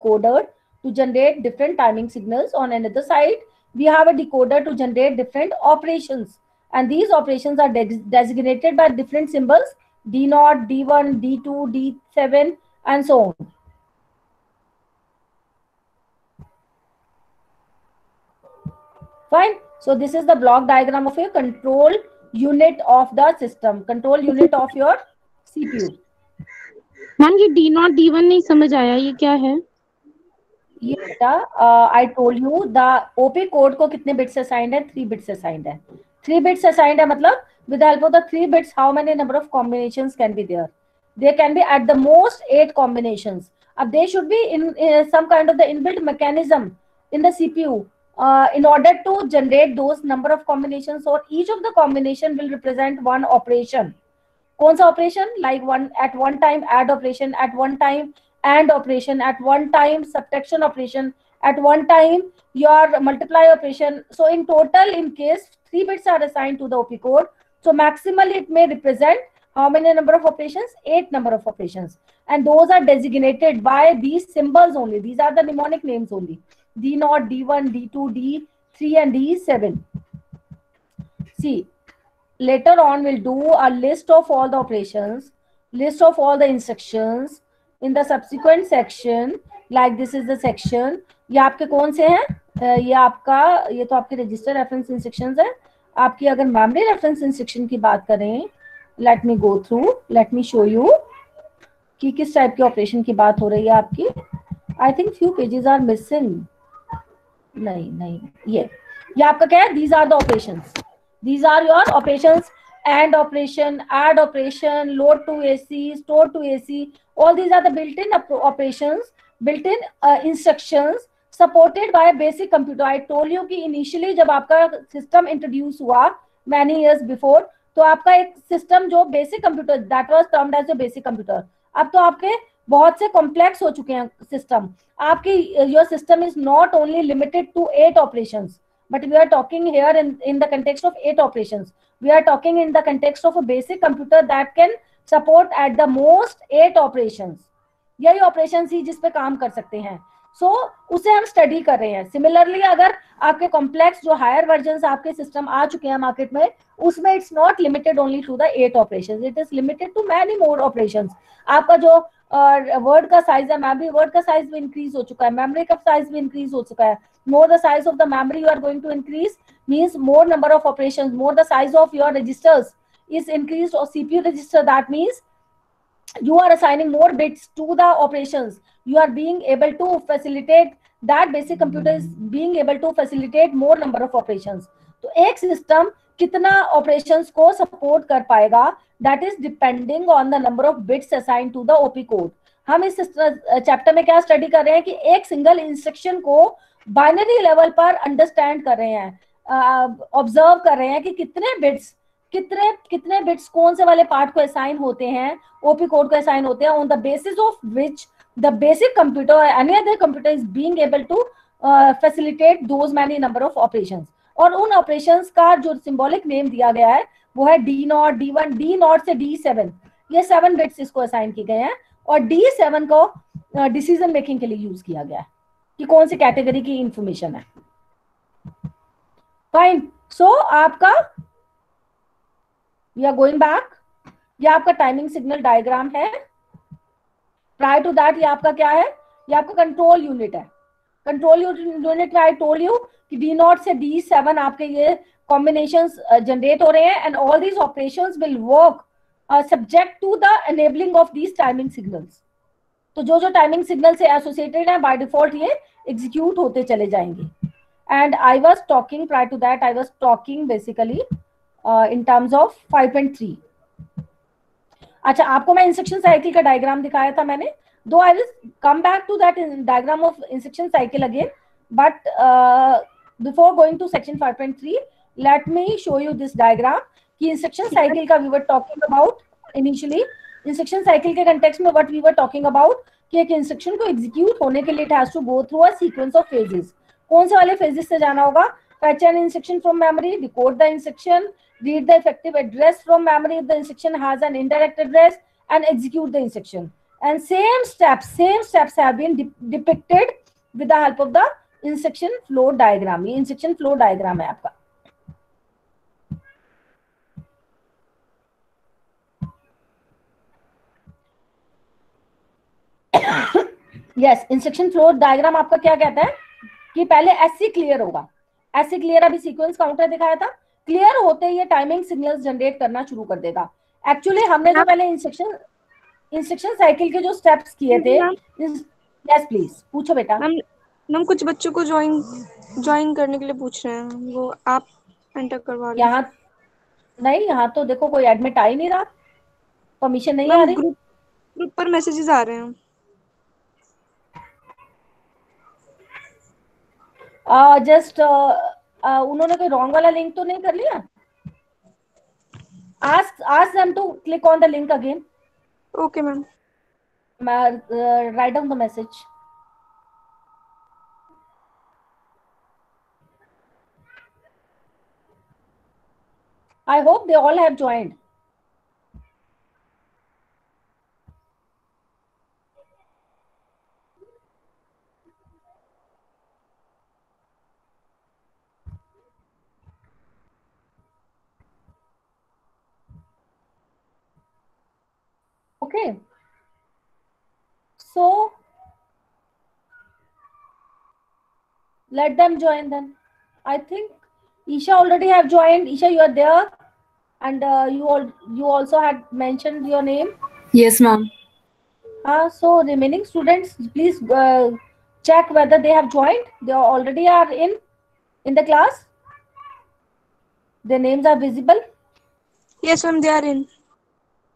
decoder to generate different timing signals. On another side, we have a decoder to generate different operations, and these operations are designated by different symbols: D0, D1, D2, D7, and so on. Fine. So this is the block diagram of a control unit of the system, control unit of your CPU. Ma'am ये D0 D1 नहीं समझ आया, ये क्या है? ये बेटा I told you the OP code को कितने बिट्स असाइंड है? 3 बिट्स असाइंड है। 3 बिट्स असाइंड है मतलब with the help of the 3 bits how many number of combinations can be there? There can be at the most 8 combinations. They should be in some kind of the inbuilt mechanism in the CPU in order to generate those number of combinations, or each of the combination will represent one operation. कौन सा operation? Like one at one time add operation, at one time and operation, at one time subtraction operation, at one time your multiply operation. So in total, in case 3 bits are assigned to the OP code, so maximally it may represent how many number of operations? 8 number of operations, and those are designated by these symbols only. These are the mnemonic names only: D0, D1, D2, D3, and D7. See, later on we'll do a list of all the operations, list of all the instructions in the subsequent section. Like this is the section. ये आपके कौन से हैं? ये आपका, ये तो आपके रजिस्टर रेफरेंस इंस्ट्रक्शंस है। आपकी अगर मेमोरी रेफरेंस इंस्ट्रक्शन की बात करें, let me go through, late me show you कि किस टाइप के ऑपरेशन की बात हो रही है आपकी। I think few pages are missing. नहीं, ये आपका क्या है? These are the operations, these are your operations: AND operation, add operation, load to AC, store to AC. All these are the built-in operations, built-in instructions supported by a basic computer. I told you कि initially जब आपका system introduce हुआ many years before, तो आपका एक system जो basic computer, that was termed as a basic computer. अब तो आपके बहुत से complex हो चुके हैं system. आपकी your system is not only limited to 8 operations, but we are talking here in the context of 8 operations. We are talking in the context of a basic computer that can support at the most 8 operations. यही operations ही जिस पे काम कर सकते हैं। So उसे हम study कर रहे हैं। सिमिलरली अगर आपके कॉम्प्लेक्स जो हायर वर्जन आपके सिस्टम आ चुके हैं मार्केट में, उसमें it's not limited only to the 8 operations, it is limited to many more operations. आपका जो वर्ड का साइज है, मेमोरी वर्ड का साइज भी इंक्रीज हो चुका है, मेमोरी का साइज भी इंक्रीज हो चुका है। More the size of the memory you are going to increase means more number of operations. More the size of your registers is increased, or CPU register, that means you are assigning more bits to the operations. You are being able to facilitate, that basic computer is being able to facilitate more number of operations. तो एक system कितना operations को support कर पाएगा, that is depending on the number of bits assigned to the OP code. हम इस chapter में क्या स्टडी कर रहे हैं कि एक सिंगल इंस्ट्रक्शन को बाइनरी लेवल पर अंडरस्टैंड कर रहे हैं, ऑब्जर्व कर रहे हैं कि कितने बिट्स कौन से वाले पार्ट को असाइन होते हैं, ओपी कोड को असाइन होते हैं, on the basis of which the basic computer और any other computer is being able to facilitate those many number of operations. और उन ऑपरेशंस का जो सिंबॉलिक नेम दिया गया है वो है D0, D1, D0 से D7। ये 7 बिट्स इसको असाइन किए गए हैं, और D7 को डिसीजन मेकिंग के लिए यूज किया गया है कि कौन सी कैटेगरी की इंफॉर्मेशन है। फाइन। सो आपका, वी आर गोइंग बैक, ये आपका टाइमिंग सिग्नल डायग्राम है। प्रायर टू दैट ये आपका क्या है? ये आपका कंट्रोल यूनिट है। कंट्रोल यूनिट में आई टोल्ड यू कि D0 से D7 आपके ये कॉम्बिनेशंस जनरेट हो रहे हैं, and all these operations will work subject to the enabling of these timing signals. तो जो जो टाइमिंग सिग्नल से एसोसिएटेड है बाय डिफॉल्ट ये एग्जीक्यूट होते चले जाएंगे। And I was talking, prior to that I was talking basically in terms of 5.3। अच्छा, आपको मैं इंस्ट्रक्शन साइकिल का डायग्राम दिखाया था मैंने, though I will come back to that diagram of instruction cycle again, but before going to section 5.3 let me show you this diagram कि instruction cycle का we were talking about initially. Instruction cycle के context में what we were talking about कि एक instruction को execute होने के लिए it has to go through a sequence of phases. कौन से वाले फेजेस से जाना होगा? Fetch an instruction from memory, decode the instruction, read the effective address from memory if the instruction has an indirect address, and execute the instruction. and same steps have been depicted with the help of the instruction flow diagram. ये instruction flow diagram है आपका. Yes, instruction flow diagram आपका क्या कहता है कि पहले SC clear होगा. एससी क्लियर अभी सीक्वेंस काउंटर दिखाया था. क्लियर होते ही ये टाइमिंग सिग्नल्स जनरेट करना शुरू कर देगा. एक्चुअली हमने जो पहले इंस्ट्रक्शन साइकिल के जो स्टेप्स किए थे. यस प्लीज पूछो बेटा. मैम कुछ बच्चों को ज्वाइन करने के लिए पूछ रहे हैं, वो आप एंटर करवा लो. यहाँ नहीं, यहाँ तो देखो कोई एडमिट आ ही नहीं रहा, परमिशन नहीं आ रही. ग्रुप पर मैसेजेस आ रहे हैं. जस्ट उन्होंने कोई रॉन्ग वाला लिंक तो नहीं कर लिया. ask them to click on the link again. Okay ma'am. Write down the message. I hope they all have joined. Okay. So let them join then. I think Isha already have joined. Isha, you are there, and you also had mentioned your name. Yes, ma'am. So remaining students, please check whether they have joined. They already are in the class. Their names are visible. Yes, ma'am, they are in.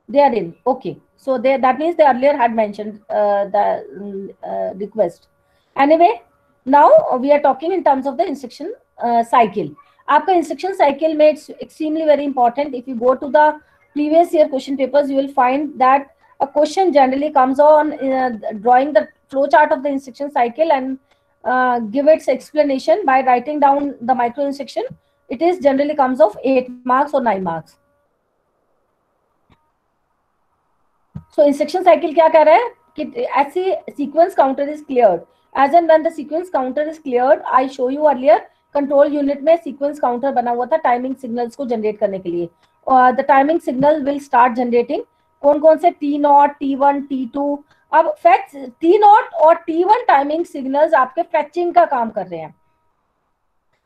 They are in. Okay. So that means they earlier had mentioned the request. Anyway, now we are talking in terms of the instruction cycle. आपका instruction cycle में it's extremely very important. If you go to the previous year question papers, you will find that a question generally comes on drawing the flow chart of the instruction cycle and give its explanation by writing down the micro instruction. It is generally comes of 8 marks or 9 marks. So instruction cycle क्या कह रहा है कि ऐसे sequence counter is cleared. As and when the sequence counter is cleared, I show you earlier control unit में sequence counter बना हुआ था timing signals को generate करने के लिए. The timing signal will start generating. कौन-कौन से T0, T1, T2. अब fetch T0 और T1 timing signals आपके fetching का काम कर रहे हैं.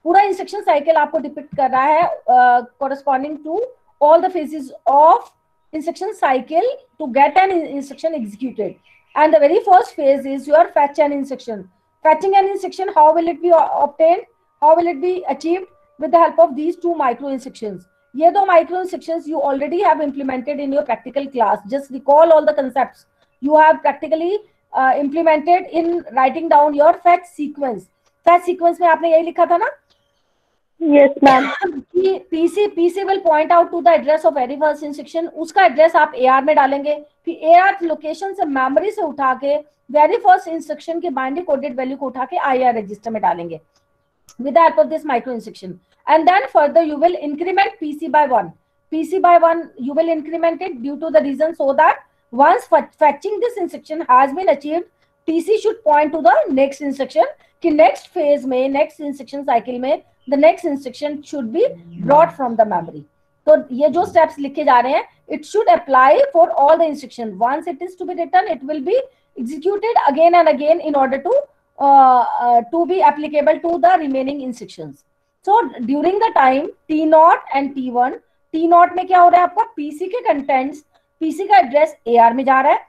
पूरा instruction cycle आपको depict कर रहा है corresponding to all the phases of instruction cycle to get an instruction executed. And the very first phase is your fetch an instruction. Fetching an instruction, how will it be obtained? How will it be achieved? With the help of these two micro instructions. ये दो micro instructions you already have implemented in your practical class. Just recall all the concepts you have practically implemented in writing down your fetch sequence. Fetch sequence में आपने यही लिखा था ना? Yes, ma'am. PC will point out to the address of very first instruction. उसका address आप AR में डालेंगे. फिर AR लोकेशन से मेमोरी से उठा के वेरी फर्स्ट इंस्ट्रक्शन के बाइनरी कोडेड वैल्यू को उठा के IR रजिस्टर में डालेंगे. With the help of this micro instruction, and then further you will increment PC by 1. PC by 1 you will increment it due to the reason so that once fetching this instruction has been achieved, PC should point to the next instruction. कि next phase में next instruction cycle में the next instruction should be brought from the memory. तो ये जो steps लिखे जा रहे हैं, it should apply for all the instruction. Once it is to be written, it will be executed again and again in order to be applicable to the remaining instructions. So during the time T0 and T1, T0 में क्या हो रहा है आपका PC के contents, PC का address AR में जा रहा है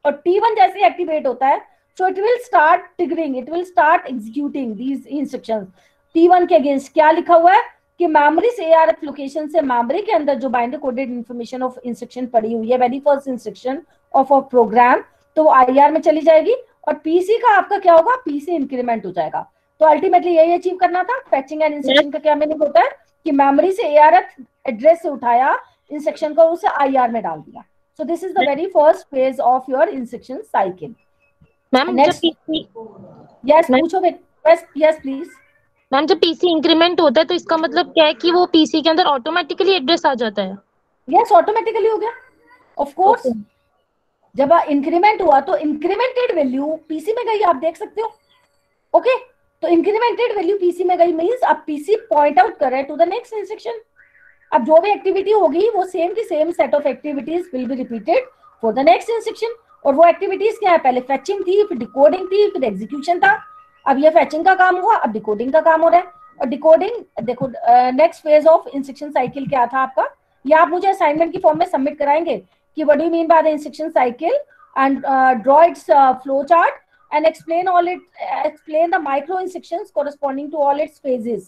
और T1 जैसे activate होता है, so it will start triggering, it will start executing these instructions. T1 के अगेंस्ट क्या लिखा हुआ है कि मेमोरी से ARF लोकेशन से मेमोरी के अंदर जो binary coded information of instruction पड़ी हुई है very first instruction of a program, तो वो IR में चली जाएगी और PC का आपका क्या होगा, PC इंक्रीमेंट हो जाएगा. तो अल्टीमेटली यही अचीव करना था. फैचिंग एंड इंस्ट्रक्शन का क्या मीनिंग होता है कि मेमोरी से ARF एड्रेस से उठाया इंस्ट्रक्शन को उसे IR में डाल दिया. So this is the very first phase of your instruction cycle. Ma'am next yes पूछो यस प्लीज. मैम जब PC इंक्रीमेंट होता है तो इसका मतलब क्या है कि वो PC के अंदर ऑटोमेटिकली एड्रेस आ जाता है? यस ऑटोमेटिकली हो गया ऑफ कोर्स. जब इंक्रीमेंट हुआ तो इंक्रीमेंटेड वैल्यू पीसी में गई, आप देख सकते हो। ओके, तो इंक्रीमेंटेड वैल्यू पीसी में गई मींस अब पीसी पॉइंट आउट कर रहे हैं टू द नेक्स्ट इंस्ट्रक्शन। अब जो भी एक्टिविटी होगी वो सेम की same set of activities will be repeated for the next instruction. और वो एक्टिविटीज क्या है, पहले फेचिंग थी, फिर डिकोडिंग थी, फिर एग्जीक्यूशन था। अब ये फेचिंग का काम हुआ, अब डिकोडिंग का काम हो रहा है। और डिकोडिंग देखो, next phase of instruction cycle क्या था आपका, ये आप मुझे असाइनमेंट की फॉर्म में सबमिट कराएंगे कि what do you mean by the instruction cycle and draw it's flow chart and explain the micro instructions corresponding to all its phases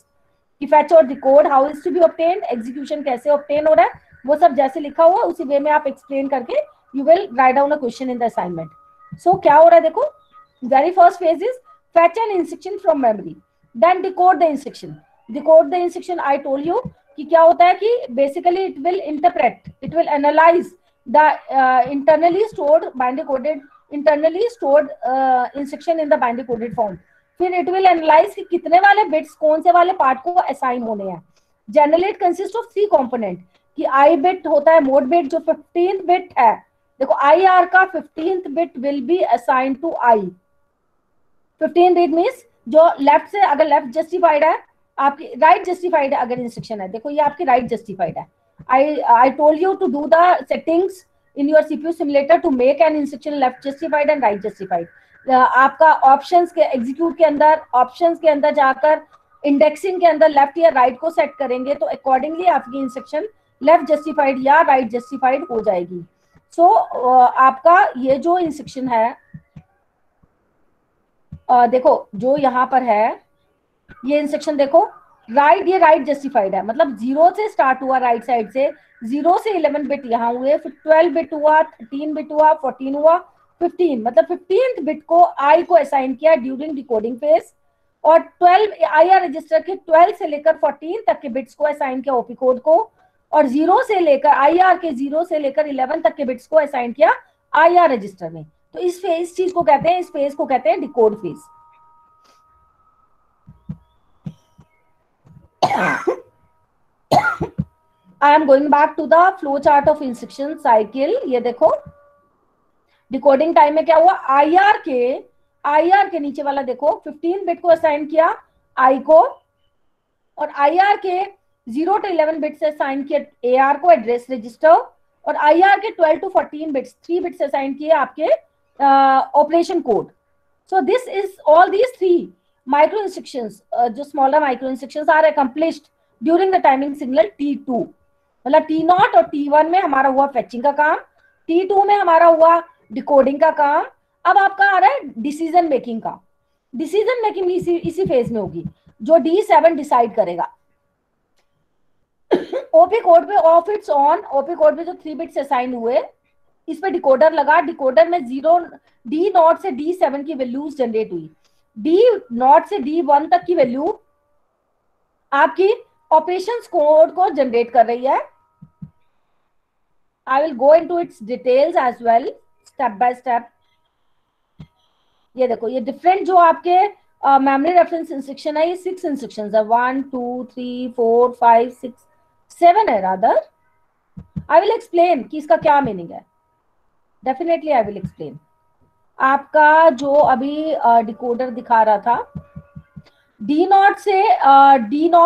कि fetch और decode how is to be obtained, execution कैसे obtain हो रहा है, वो सब जैसे लिखा हुआ उसी वे में आप explain करके you will write down a question in the assignment. So क्या हो रहा है देखो, very first phase is fetch an instruction from memory, then decode the instruction. Decode the instruction I told you कि क्या होता है कि basically it will interpret, it will analyze the internally stored instruction in the binary coded form. फिर it will analyze कि कितने वाले bits कौन से वाले पार्ट को असाइन होने हैं. Generally it consist of 3 component कि आई बिट होता है मोड बिट जो 15th बिट है. देखो IR का 15th bit will be assign to I. 15 bit means जो लेफ्ट से, अगर लेफ्ट जस्टिफाइड है आपकी, राइट जस्टिफाइड है अगर इंस्ट्रक्शन है. देखो ये आपकी राइट जस्टिफाइड है. I told you to do the settings in your CPU simulator to make an instruction left justified and right justified. आपका ऑप्शंस के एग्जीक्यूट के अंदर, ऑप्शंस के अंदर जाकर इंडेक्सिंग के अंदर लेफ्ट या राइट को सेट करेंगे तो अकॉर्डिंगली आपकी इंस्ट्रक्शन लेफ्ट जस्टिफाइड या राइट जस्टिफाइड हो जाएगी. सो आपका ये जो इंस्ट्रक्शन है देखो जो यहाँ पर है ये इंस्ट्रक्शन देखो राइट, ये राइट जस्टिफाइड है, मतलब 0 से स्टार्ट हुआ राइट साइड से, 0 से 11 बिट यहाँ हुए, फिर 12 बिट हुआ, 13 बिट हुआ, 14 हुआ, 15, मतलब 15th बिट को आई को असाइन किया ड्यूरिंग डिकोडिंग फेज. और 12 IR रजिस्टर के 12 से लेकर 14 तक के बिट्स को असाइन किया ओपी कोड को. और 0 से लेकर IR के 0 से लेकर 11 तक के बिट्स को असाइन किया IR रजिस्टर में. तो इस चीज को कहते हैं, इस फेज को कहते हैं decode phase. I am going back to the flow chart of instruction cycle. ये देखो डिकोडिंग टाइम में क्या हुआ, IR के नीचे वाला देखो 15 बिट को असाइन किया I को, और IR के 0 to 11 बिट से असाइन किया AR को एड्रेस रजिस्टर, और IR के 12 to 14 बिट्स 3 बिट्स असाइन किए आपके operation code. So this is all these 3 micro instructions, जो smaller micro instructions are accomplished during the timing signal T2. मतलब T0 और T1 में हमारा हुआ फेचिंग का काम, T2 में हमारा हुआ डिकोडिंग का काम. अब आपका आ रहा है डिसीजन मेकिंग का. डिसीजन मेकिंग इसी फेज में होगी जो D7 डिसाइड करेगा. ओपी कोड पे of its on, OP code पे जो 3 बिट्स असाइन हुए इस पे डिकोडर लगा, डिकोडर में D0 से D7 की वैल्यूज जनरेट हुई. D0 से D1 तक की वैल्यू आपकी ऑपरेशंस कोड को जनरेट कर रही है. I will go into its details as well step by step. ये देखो ये डिफरेंट जो आपके मेमोरी रेफरेंस इंस्ट्रक्शन है, ये 6 इंस्ट्रक्शंस है, 1 2 3 4 5 6 7 है रादर. I will explain कि इसका क्या मीनिंग है. Definitely I will explain. आपका जो अभी डिकोडर दिखा रहा था D0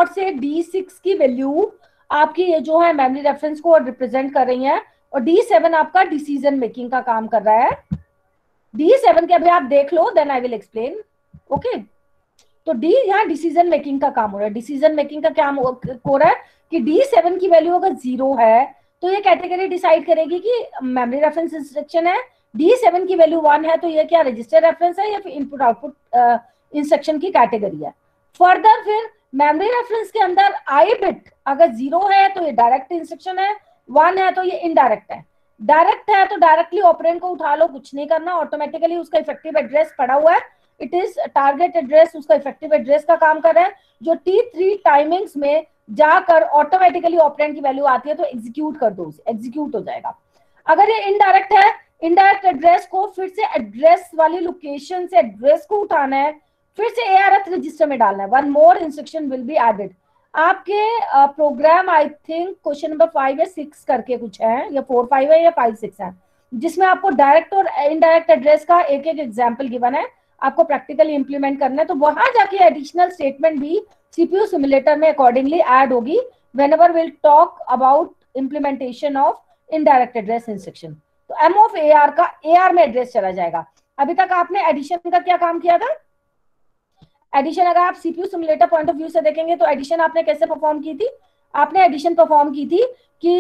से D6 की वैल्यू आपकी ये जो है मेमोरी रेफरेंस को रिप्रेजेंट कर रही है, और D7 आपका डिसीजन मेकिंग का काम कर रहा है. D7 के अभी आप देख लो, then I will explain. Okay, तो D यहाँ डिसीजन मेकिंग का काम हो रहा है. डिसीजन मेकिंग का क्या हो रहा है कि D7 की वैल्यू अगर 0 है तो ये कैटेगरी डिसाइड करेगी कि मेमोरी रेफरेंस इंस्ट्रक्शन है. D7 की वैल्यू 1 है तो ये क्या रजिस्टर रेफरेंस है या फिर इनपुट आउटपुट इंस्ट्रक्शन की कैटेगरी है. फर्दर फिर मेमोरी रेफरेंस के अंदर आई बिट अगर 0 है तो ये डायरेक्ट इंस्ट्रक्शन है, 1 है तो ये इनडायरेक्ट है. डायरेक्ट है तो डायरेक्टली ऑपरेंड को उठा लो, कुछ नहीं करना, ऑटोमेटिकली उसका इफेक्टिव एड्रेस पड़ा हुआ है. इट इज टारगेट एड्रेस, उसका इफेक्टिव एड्रेस का काम कर रहा है, जो T3 टाइमिंग्स में जाकर ऑटोमेटिकली ऑपरेंड की वैल्यू आती है तो एग्जीक्यूट कर दो, एग्जीक्यूट हो जाएगा. अगर ये इनडायरेक्ट है, इनडायरेक्ट एड्रेस को फिर से एड्रेस वाली लोकेशन से एड्रेस को उठाना है, फिर से ARF रजिस्टर में डालना है. 1 more instruction will be added. आपके program I think question number 5 या 6 करके कुछ है, या 4 5 है या 5 6 है. जिसमें आपको डायरेक्ट और इनडायरेक्ट एड्रेस का एक एक एग्जाम्पल गिवन है, आपको प्रैक्टिकली इंप्लीमेंट करना है। तो वहां जाके एडिशनल स्टेटमेंट भी सीपीयू सिमुलेटर में अकॉर्डिंगली ऐड होगी whenever will talk about implementation of indirect address instruction. तो एम ऑफ ए आर का ए आर में एड्रेस चला जाएगा। अभी तक आपने एडिशन का क्या काम किया था? एडिशन अगर आप CPU simulator point of view से देखेंगे तो एडिशन आपने कैसे परफॉर्म की थी? आपने एडिशन परफॉर्म की थी कि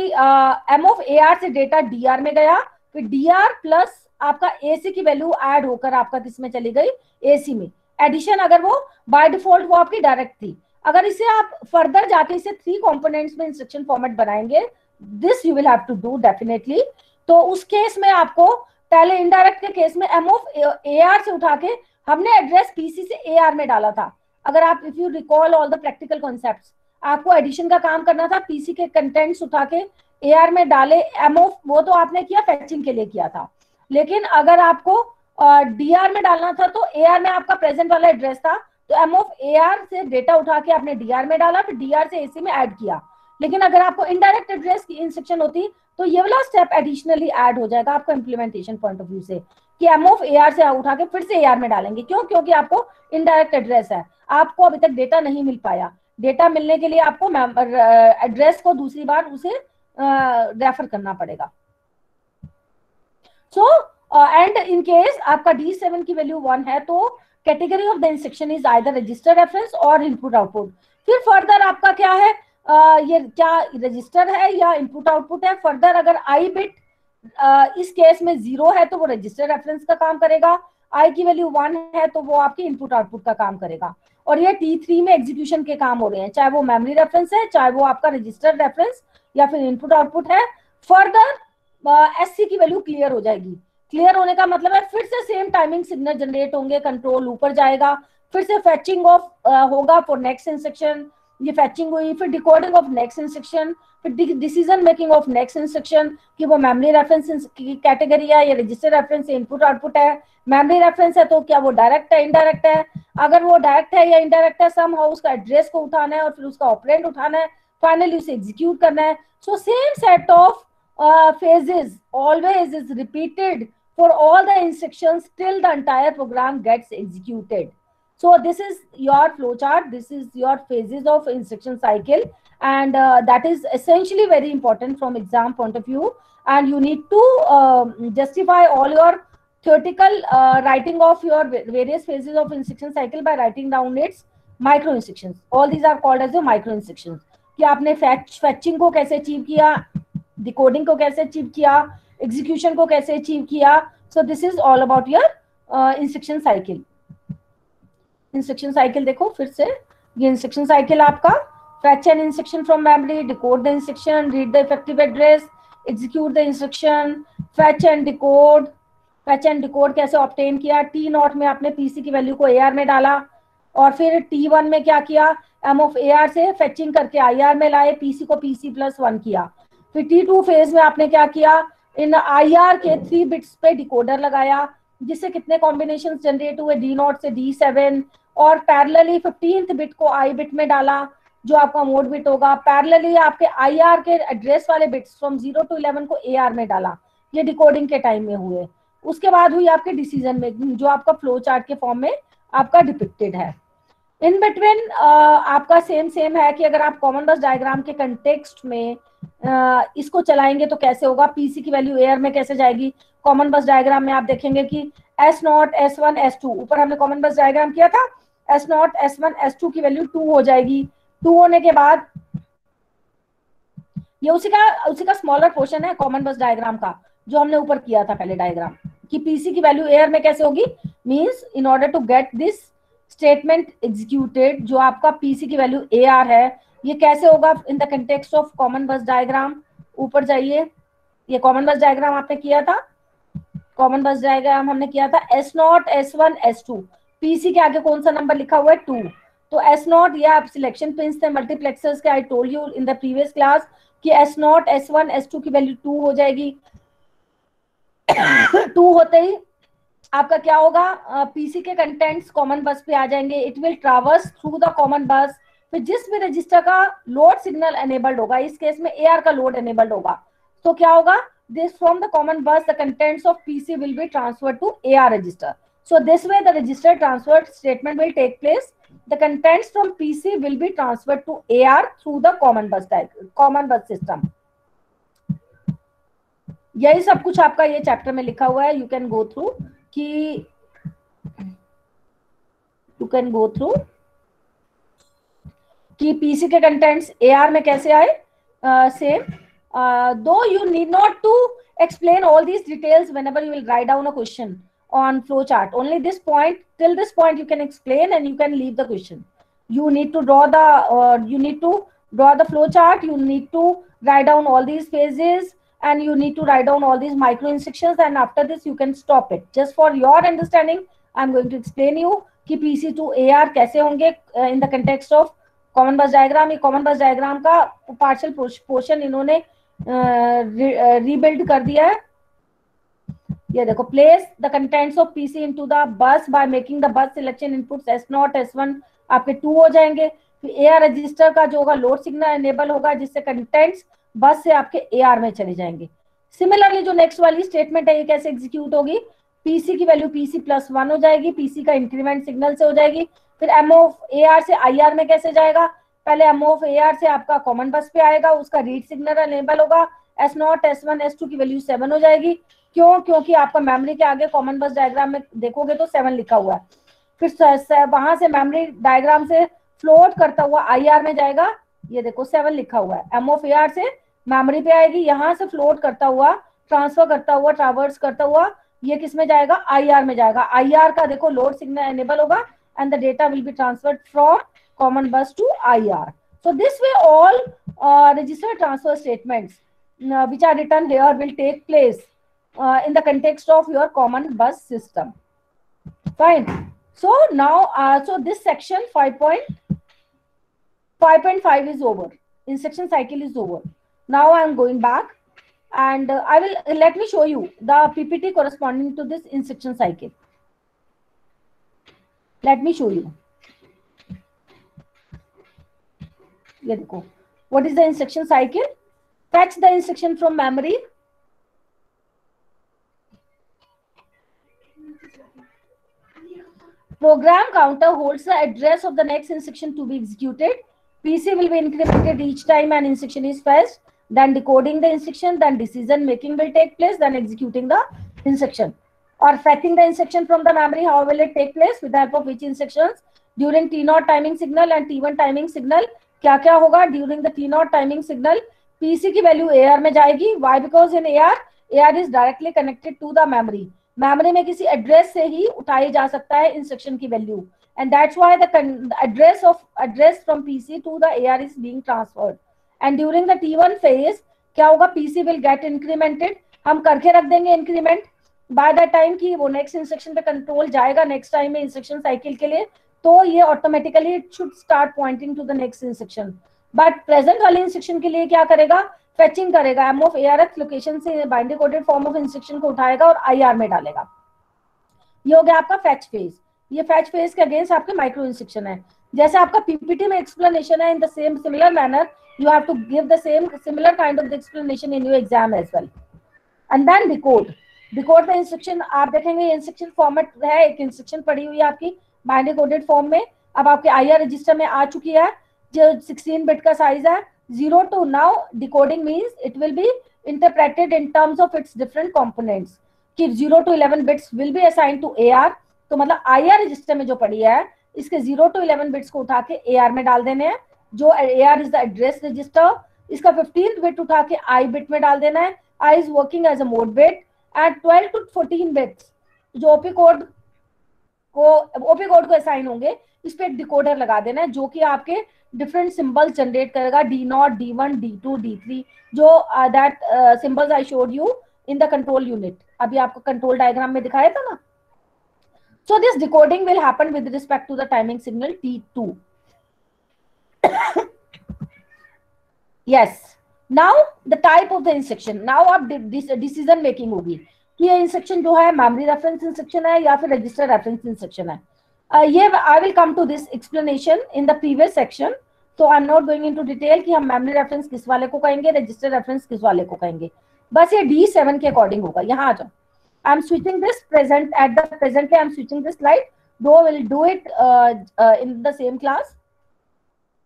एम ऑफ ए आर से डेटा डी आर में गया, फिर डी आर प्लस आपका एसी की वैल्यू ऐड होकर आपका किसमें चली गई? एसी में। एडिशन अगर वो बाय डिफॉल्ट वो आपकी डायरेक्ट थी। अगर इसे आप फर्दर जाके इसे 3 कंपोनेंट्स में इंस्ट्रक्शन फॉर्मेट बनाएंगे, this you will have to do definitely. तो उस केस में आपको पहले इनडायरेक्ट के केस में एम ऑफ ए आर से उठा के हमने एड्रेस पीसी से ए आर में डाला था। अगर आप if you recall all the practical concepts, आपको एडिशन का काम करना था, पीसी के कंटेंट्स उठा के ए आर में डाले। एम ऑफ वो तो आपने किया फैचिंग के लिए किया था, लेकिन अगर आपको डी आर में डालना था तो ए आर में आपका प्रेजेंट वाला एड्रेस था, तो एम ऑफ ए आर से डेटा उठा के आपने डी आर में डाला, फिर डी आर से एसी में ऐड किया। लेकिन अगर आपको इनडायरेक्ट एड्रेस की इंस्ट्रक्शन होती तो ये वाला स्टेप एडिशनली ऐड हो जाएगा आपको इम्प्लीमेंटेशन पॉइंट ऑफ व्यू से, कि एम ऑफ ए आर से उठा के फिर से ए आर में डालेंगे। क्यों? क्योंकि आपको इनडायरेक्ट एड्रेस है, आपको अभी तक डेटा नहीं मिल पाया। डेटा मिलने के लिए आपको एड्रेस को दूसरी बार उसे रेफर करना पड़ेगा। सो एंड इन केस आपका D7 की वैल्यू 1 है तो category of the instruction is either register reference और इनपुट आउटपुट। फिर फर्दर आपका क्या है, ये क्या रजिस्टर है या इनपुट आउटपुट है? फर्दर अगर आई बिट इस केस में 0 है तो वो रजिस्टर रेफरेंस का काम करेगा, आई की वैल्यू 1 है तो वो आपकी इनपुट आउटपुट का काम करेगा। और ये T3 में एग्जीक्यूशन के काम हो रहे हैं, चाहे वो मेमोरी रेफरेंस है, चाहे वो आपका रजिस्टर रेफरेंस या फिर इनपुट आउटपुट है। फर्दर एससी की वैल्यू क्लियर हो जाएगी। क्लियर होने का मतलब है फिर से सेम टाइमिंग सिग्नल जनरेट होंगे, कंट्रोल ऊपर जाएगा, फिर से फैचिंग ऑफ होगा फॉर नेक्स्ट इंस्ट्रक्शन, ये फैचिंग हुई, फिर डिकोडिंग ऑफ नेक्स्ट इंस्ट्रक्शन, फिर decision making of next instruction कि वो मेमोरी रेफरेंस की कैटेगरी है या रजिस्टर रेफरेंस से इनपुट आउटपुट है। मेमोरी रेफरेंस है तो क्या वो डायरेक्ट है इनडायरेक्ट है? अगर वो डायरेक्ट है या इनडायरेक्ट है, सम हाउ उसका एड्रेस को उठाना है और फिर उसका ऑपरेंड उठाना है, फाइनली उसे एग्जीक्यूट करना है। So same set of phases always is repeated for all the instructions till the entire program gets executed. So this is your flowchart, this is your phases of instruction cycle, and that is essentially very important from exam point of view, and you need to justify all your theoretical writing of your various phases of instruction cycle by writing down its micro instructions. All these are called as the micro instructions, कि आपने fetching को कैसे achieve किया, decoding को कैसे achieve किया, execution को कैसे अचीव किया। So this is all about your instruction cycle. Instruction cycle देखो फिर से, ये इंस्ट्रक्शन साइकिल आपका fetch an instruction from memory, decode the instruction, read the effective address, execute the instruction, fetch and decode। fetch and decode कैसे obtain किया? T0 में आपने PC की वैल्यू को AR में डाला, और फिर T1 में क्या किया? M of AR से फेचिंग करके IR में लाए, पीसी को PC+1 किया। फिर T2 फेज में आपने क्या किया? इन IR के 3 बिट्स पे डिकोडर लगाया, जिससे कितने कॉम्बिनेशंस जनरेट हुए? D0 से D7, और पैरेलली 15th बिट को I बिट में डाला जो आपका मोड बिट होगा। पैरेलली आपके IR के एड्रेस वाले बिट्स फ्रॉम 0 to 11 को AR में डाला, ये डिकोडिंग के टाइम में हुए। उसके बाद हुई आपके डिसीजन मेकिंग, जो आपका फ्लो चार्ट के फॉर्म में आपका डिपिक्टेड है। इन बिटवीन आपका सेम है कि अगर आप कॉमन बस डायग्राम के कंटेक्स्ट में इसको चलाएंगे तो कैसे होगा? पीसी की वैल्यू एयर में कैसे जाएगी? कॉमन बस डायग्राम में आप देखेंगे कि S0, S1, S2, ऊपर हमने कॉमन बस डायग्राम किया था, S0, S1, S2 की वैल्यू 2 हो जाएगी। 2 होने के बाद ये उसी का स्मॉलर पोर्शन है कॉमन बस डायग्राम का, जो हमने ऊपर किया था पहले डायग्राम, कि पीसी की वैल्यू एयर में कैसे होगी? Means in order to get this statement executed, जो आपका पीसी की वैल्यू AR है, ये कैसे होगा in the context of common बस डायग्राम? ऊपर जाइए, ये कॉमन बस डायग्राम आपने किया था, कॉमन बस डायग्राम हमने किया था S0, S1, S2, पीसी के आगे कौन सा नंबर लिखा हुआ है? 2। तो S0 ये आप सिलेक्शन पिंस थे मल्टीप्लेक्सर्स के, I told you in the previous class कि S0, S1, S2 की वैल्यू 2 हो जाएगी। 2 होते ही आपका क्या होगा? पीसी के कंटेंट्स कॉमन बस पे आ जाएंगे, it will traverse through the common बस। फिर जिस भी रजिस्टर का लोड सिग्नल एनेबल्ड होगा, इस केस में AR का लोड एनेबल्ड होगा, तो क्या होगा? this from the common bus, the contents of PC will be transferred to AR register. So this way the register transfer statement will take place. The contents from PC will be transferred to AR through the common bus system. यही सब कुछ आपका ये chapter में लिखा हुआ है. You can go through कि पीसी के कंटेंट्स एआर में कैसे आए. Same, though you need not to explain all these details whenever you will write down a question on flow chart. Only this point, till this point you can explain and you can leave the question. You need to draw the flow chart. You need to write down all these phases and you need to write down all these micro instructions, and after this you can stop it. Just for your understanding, I'm going to explain you कि PC to AR कैसे होंगे in the context of common बस diagram. ये common बस diagram का partial portion इन्होंने rebuild कर दिया है. ये देखो, place the contents of PC into the bus by making the bus selection inputs S0 S1 आपके 2 हो जाएंगे. फिर एआर रजिस्टर का जो होगा लोड सिग्नल एनेबल होगा, जिससे कंटेंट्स बस से आपके एआर में चले जाएंगे. सिमिलरली जो नेक्स्ट वाली स्टेटमेंट है ये कैसे एग्जीक्यूट होगी, पीसी की वैल्यू PC+1 हो जाएगी, पीसी का इंक्रीमेंट सिग्नल से हो जाएगी. फिर एम ऑफ एआर से आईआर में कैसे जाएगा, पहले एम ऑफ एआर से आपका कॉमन बस पे आएगा, उसका रीड सिग्नल एनेबल होगा, S0 S1 S2 की वैल्यू 7 हो जाएगी. क्यों? क्योंकि आपका मेमोरी के आगे कॉमन बस डायग्राम में देखोगे तो 7 लिखा हुआ है. फिर वहां से मेमोरी डायग्राम से फ्लोट करता हुआ आईआर में जाएगा. ये देखो 7 लिखा हुआ है. एम ऑफ एआर से मेमोरी पे आएगी, यहाँ से फ्लोट करता हुआ, ट्रांसफर करता हुआ, ट्रावर्स करता हुआ ये किस में जाएगा, आईआर में जाएगा. आईआर का देखो लोड सिग्नल एनेबल होगा and the data will be transferred from common bus to IR. So this way all register transfer statements which are written here will take place in the context of your common bus system. Fine. So now so this section 5.5 is over. Instruction cycle is over. Now I am going back and let me show you the PPT corresponding to this instruction cycle. Let me show you. ये देखो, what is the instruction cycle? Fetch the instruction from memory. Program counter holds the address of the next instruction to be executed. PC will be incremented each time an instruction is fetched. Then decoding the instruction, then decision making will take place, then executing the instruction. Or fetching the instruction from the memory, how will it take place? With the help of which instructions? During T0 timing signal and T1 timing signal. क्या क्या होगा? During the T0 timing signal, PC की value AR में जाएगी. Why? Because in AR is directly connected to the memory. Memory में किसी address से ही उठाई जा सकता है इंस्ट्रक्शन की value. And that's why the address from PC to the AR is being transferred. And during the T1 phase, क्या होगा? PC will get incremented. हम करके रख देंगे इंक्रीमेंट. बाय द टाइम कि वो नेक्स्ट इंस्ट्रक्शन पे कंट्रोल जाएगा नेक्स्ट टाइम में इंस्ट्रक्शन साइकिल के लिए, तो ये automatically it should start pointing to the next instruction. But present वाले इंस्ट्रक्शन के लिए क्या करेगा? फेचिंग करेगा. एम ऑफ ARX लोकेशन से binary coded form of instruction को उठाएगा और IR में डालेगा. ये हो गया आपका फैच फेज. ये फैच फेज के अगेंस्ट आपके माइक्रो इंस्ट्रक्शन है. जैसे आपका पीपीटी में एक्सप्लेनेशन है, in the same similar manner you have to give the same similar kind of the explanation in your exam as well. And then decode में instruction आप देखेंगे, इंस्ट्रक्शन फॉर्मेट है, एक इंस्ट्रक्शन पड़ी हुई है आपकी बाइनरी कोडेड फॉर्म में, अब आपके IR रजिस्टर में आ चुकी है, जो 16 बिट का साइज है. 0 to now decoding means it will be interpreted in terms of its different components. कि 0 to 11 bits will be assigned to AR. तो मतलब IR रजिस्टर में जो पड़ी है इसके 0 to 11 बिट्स को उठा के AR में डाल देने हैं. जो AR is the address register, इसका 15th बिट उठा के I बिट में डाल देना है. I is working as a mode bit. At 12 to 14 bits जो ओपी कोड को असाइन होंगे, इस पे एक डिकोडर लगा देना है जो कि आपके डिफरेंट सिंबल्स जनरेट करेगा. D0, D1, D2, D3, जो that symbols I showed you in the control unit. अभी आपको कंट्रोल डायग्राम में दिखाया था ना. So this decoding will happen with respect to the timing signal T2. Yes. Now the type of the instruction. Now आप decision making होगी कि ये इंस्ट्रक्शन जो है मेमोरी रेफरेंस इंस्ट्रक्शन है या फिर रजिस्टर रेफरेंस इंस्ट्रक्शन है. ये आई will come to this explanation in the previous section. तो I am not going into detail कि हम मेमोरी रेफरेंस किस वाले को कहेंगे, रजिस्टर रेफरेंस किस वाले को कहेंगे. बस ये D7 के अकॉर्डिंग होगा। यहाँ आ जाओ, I am switching this present at the presently I am switching this slide, दो will do it in the same class.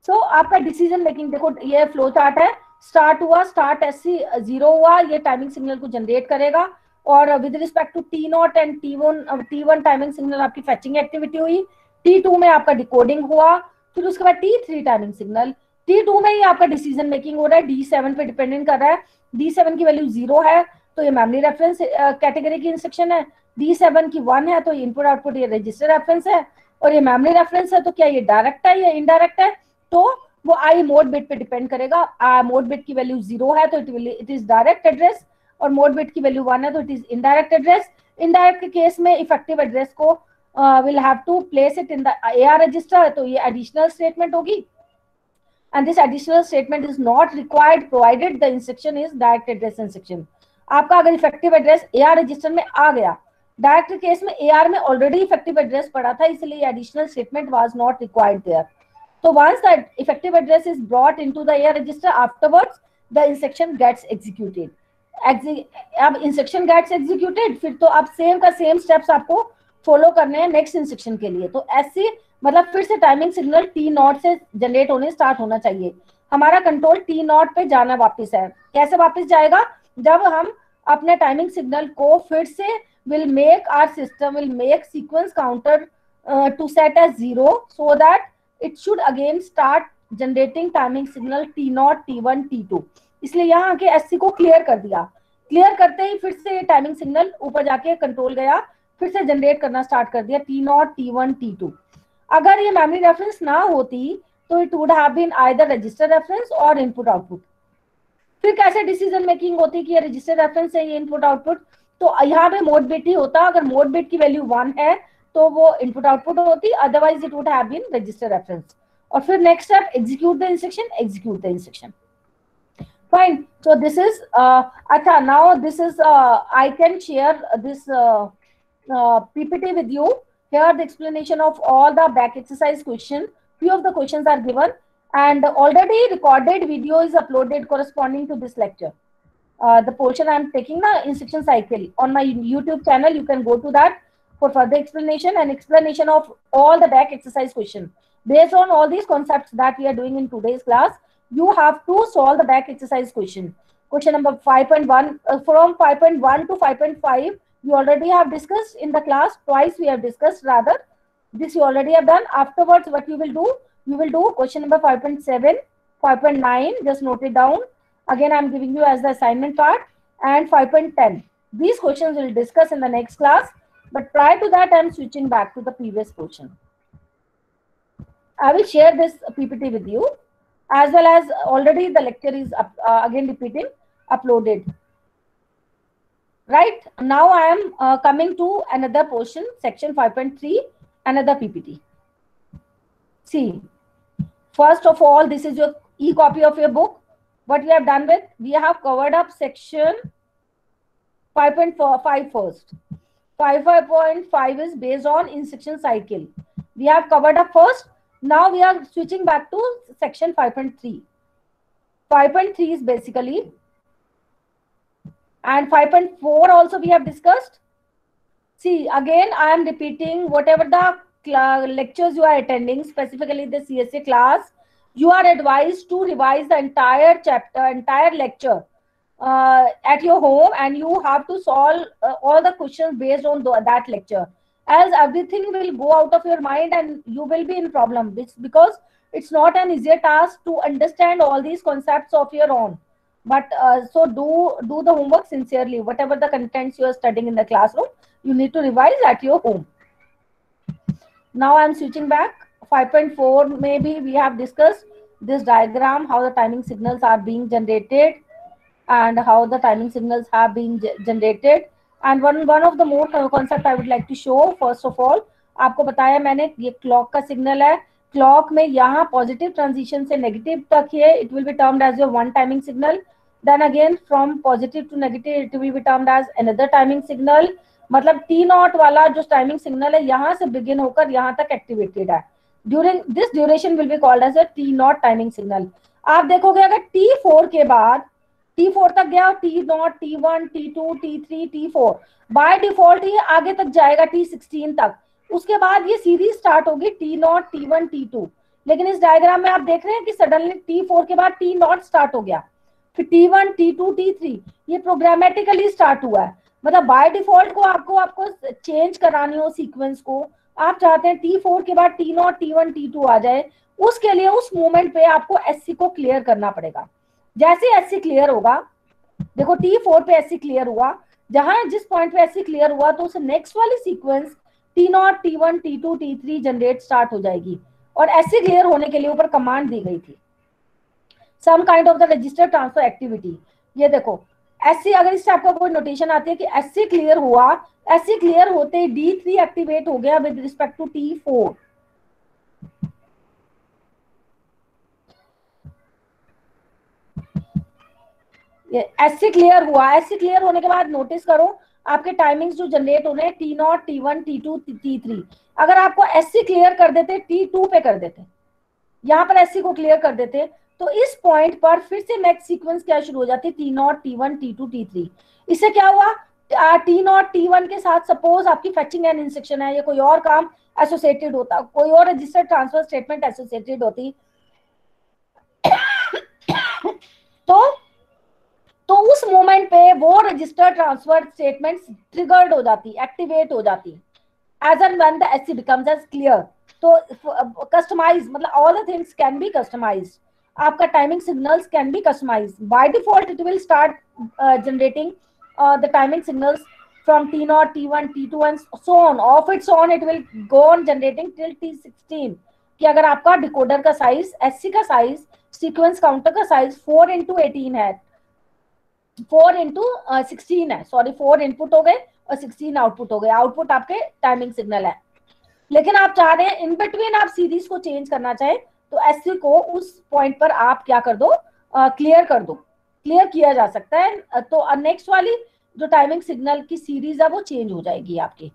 सो आपका डिसीजन मेकिंग देखो, ये फ्लो चार्ट है, स्टार्ट हुआ, स्टार्ट SC 0 हुआ, ये टाइमिंग सिग्नल को जनरेट करेगा, और with respect to T0 and T1 timing signal आपकी फैचिंग एक्टिविटी हुई, T2 में आपका डिकोडिंग हुआ, फिर उसके बाद T3 टाइमिंग सिग्नल, T2 में ही आपका डिसीजन मेकिंग हो रहा है, D7 पे डिपेंडेंट कर रहा है, D7 की वैल्यू 0 है तो ये मेमोरी रेफरेंस कैटेगरी की इंस्ट्रक्शन है, D7 की 1 है तो ये इनपुट आउटपुट ये रजिस्टर रेफरेंस है, और ये मेमोरी रेफरेंस है तो क्या ये डायरेक्ट है या इनडायरेक्ट है, तो वो आई मोड बिट पे डिपेंड करेगा। मोड बिट की वैल्यू 0 है तो इट इज डायरेक्ट एड्रेस, और मोड बिट की वैल्यू 1 है तो it is indirect address. Indirect के केस में इफेक्टिव एड्रेस को will have to place it in the AR register, तो ये एडिशनल स्टेटमेंट होगी, and this additional statement is not required provided the instruction is direct address instruction। आपका अगर effective address AR register में आ गया, direct case में AR में ऑलरेडी इफेक्टिव एड्रेस पड़ा था, इसलिए additional statement was not required there. So once the effective address is brought into the AR register, afterwards the instruction gets executed। अब instruction gets executed, फिर तो अब same का सेम स्टेप्स आपको follow करने हैं नेक्स्ट इंस्ट्रक्शन के लिए। तो ऐसी मतलब फिर से टाइमिंग सिग्नल T0 से जनरेट होने स्टार्ट होना चाहिए। हमारा कंट्रोल T0 पे जाना वापस है। कैसे वापस जाएगा? जब हम अपने टाइमिंग सिग्नल को फिर से will make our system will make sequence counter to set as 0 so that it should again start generating timing signal T0, T1, T2। इसलिए यहाँ आके SC को क्लियर कर दिया, क्लियर करते ही फिर से टाइमिंग सिग्नल ऊपर जाके कंट्रोल गया, फिर से जनरेट करना स्टार्ट कर दिया T0, T1, T2। अगर ये मेमोरी रेफरेंस ना होती तो it would have been either register reference और इनपुट आउटपुट। फिर कैसे डिसीजन मेकिंग होती कि ये रजिस्टर रेफरेंस है ये इनपुट आउटपुट, तो यहाँ पे मोड बिट ही होता। अगर मोड बिट की वैल्यू 1 है तो वो इनपुट आउटपुट होती, otherwise it would have been register reference. और फिर next step execute the instruction, execute the instruction. Fine, so this is अच्छा, now this is I can share this PPT with you। Here the explanation of all the back exercise question, few of the questions are given, and already recorded video is uploaded corresponding to this lecture। The portion I am taking the instruction cycle on my YouTube channel, you can go to that for further explanation and explanation of all the back exercise question. Based on all these concepts that we are doing in today's class, you have to solve the back exercise question. Question number 5.1, from 5.1 to 5.5, we already have discussed in the class, twice we have discussed rather. This you already have done. Afterwards, what you will do question number 5.7, 5.9, just note it down. Again, I am giving you as the assignment part, and 5.10. These questions we'll discuss in the next class. But prior to that, I am switching back to the previous portion. I will share this PPT with you, as well as already the lecture is again repeating, uploaded. Right, now I am coming to another portion, section 5.3, another PPT. See, first of all, this is your e-copy of your book. What we have done with, we have covered up section 5.5 first. 5.5 is based on instruction cycle. We have covered up first. Now we are switching back to section 5.3. 5.3 is basically, and 5.4 also we have discussed. See, again, I am repeating whatever the lectures you are attending, specifically the CSA class, you are advised to revise the entire chapter, entire lecture at your home, and you have to solve all the questions based on that lecture, as everything will go out of your mind and you will be in problem, because it's not an easier task to understand all these concepts of your own. But so do the homework sincerely. Whatever the contents you are studying in the classroom, you need to revise at your home. Now I am switching back. 5.4, maybe we have discussed this diagram, how the timing signals are being generated and how the timing signals have been generated. And one of the more concept I would like to show, first of all, आपको बताया मैंने, ये clock का signal है. Clock में यहाँ positive transition से negative तक है, it will be termed as your one timing signal. Then again from positive to negative, it will be termed as another timing signal. मतलब T0 वाला जो टाइमिंग सिग्नल है यहाँ से बिगिन होकर यहाँ तक एक्टिवेटेड है. During this duration will be called as a T0 timing signal. आप देखोगे अगर T4 के बाद T4 तक गया, T0, T1, T2, T3, T4, bye default ये आगे तक जाएगा T16 तक। उसके बाद ये सीरीज स्टार्ट होगी T0, T1, T2। लेकिन इस डायग्राम में आप देख रहे हैं कि सडनली T4 के बाद T0 स्टार्ट हो गया, फिर T1, T2, T3, ये प्रोग्रामेटिकली स्टार्ट हुआ है। मतलब बाय डिफॉल्ट को आपको चेंज करानी हो सीक्वेंस को, आप चाहते हैं T4 के बाद T0, T1, T2 आ जाए, उसके लिए उस मोमेंट पे आपको एससी को क्लियर करना पड़ेगा। जैसे एससी क्लियर होगा, देखो T4 पे एससी क्लियर हुआ, जहां जिस पॉइंट पे एससी क्लियर हुआ तो उसे नेक्स्ट वाली sequence T0, T1, T2, T3 generate start हो जाएगी। और एससी क्लियर होने के लिए ऊपर कमांड दी गई थी, some kind of the register transfer activity. ये देखो एससी, अगर इस टाइप का कोई नोटेशन आती है कि एससी क्लियर हुआ, एससी क्लियर होते ही D3 एक्टिवेट हो गया with respect to T4। SC clear हुआ, एससी क्लियर होने के बाद नोटिस करो आपके टाइमिंग्स जो जनरेट हो रहे हैं T0, T1, T2, T3, अगर आपको एससी क्लियर कर देते T2 पे कर देते, यहाँ पर एससी को क्लियर कर देते, तो इस पॉइंट पर फिर से नेक्स्ट सीक्वेंस क्या शुरू हो जाती, T0, T1, T2, T3। इससे क्या हुआ, T0, T1 के साथ सपोज आपकी फैचिंग एंड इंस्ट्रक्शन है या कोई और काम एसोसिएटेड होता, कोई और रजिस्टर ट्रांसफर स्टेटमेंट एसोसिएटेड होती, तो उस मोमेंट पे वो रजिस्टर ट्रांसफर स्टेटमेंट ट्रिगर्ड हो जाती, एक्टिवेट हो जाती as and when the SC becomes as clear. तो कस्टमाइज मतलब all the things can be customised, आपका timing signals can be customised. By default it will start generating the timing signals from T0, T1, T2 and so on. Off its own it will go on generating till T16। कि अगर आपका decoder का size, SC का size, sequence counter का size 4 into 18 है, 4 into 16 है, sorry 4 input हो गए और 16 आउटपुट हो गए, आउटपुट आपके टाइमिंग सिग्नल है। लेकिन आप चाह रहे हैं इन बिटवीन आप सीरीज को चेंज करना चाहे तो एससी को उस पॉइंट पर आप क्या कर दो, क्लियर कर दो, क्लियर किया जा सकता है। तो नेक्स्ट वाली जो टाइमिंग सिग्नल की सीरीज है वो चेंज हो जाएगी आपकी।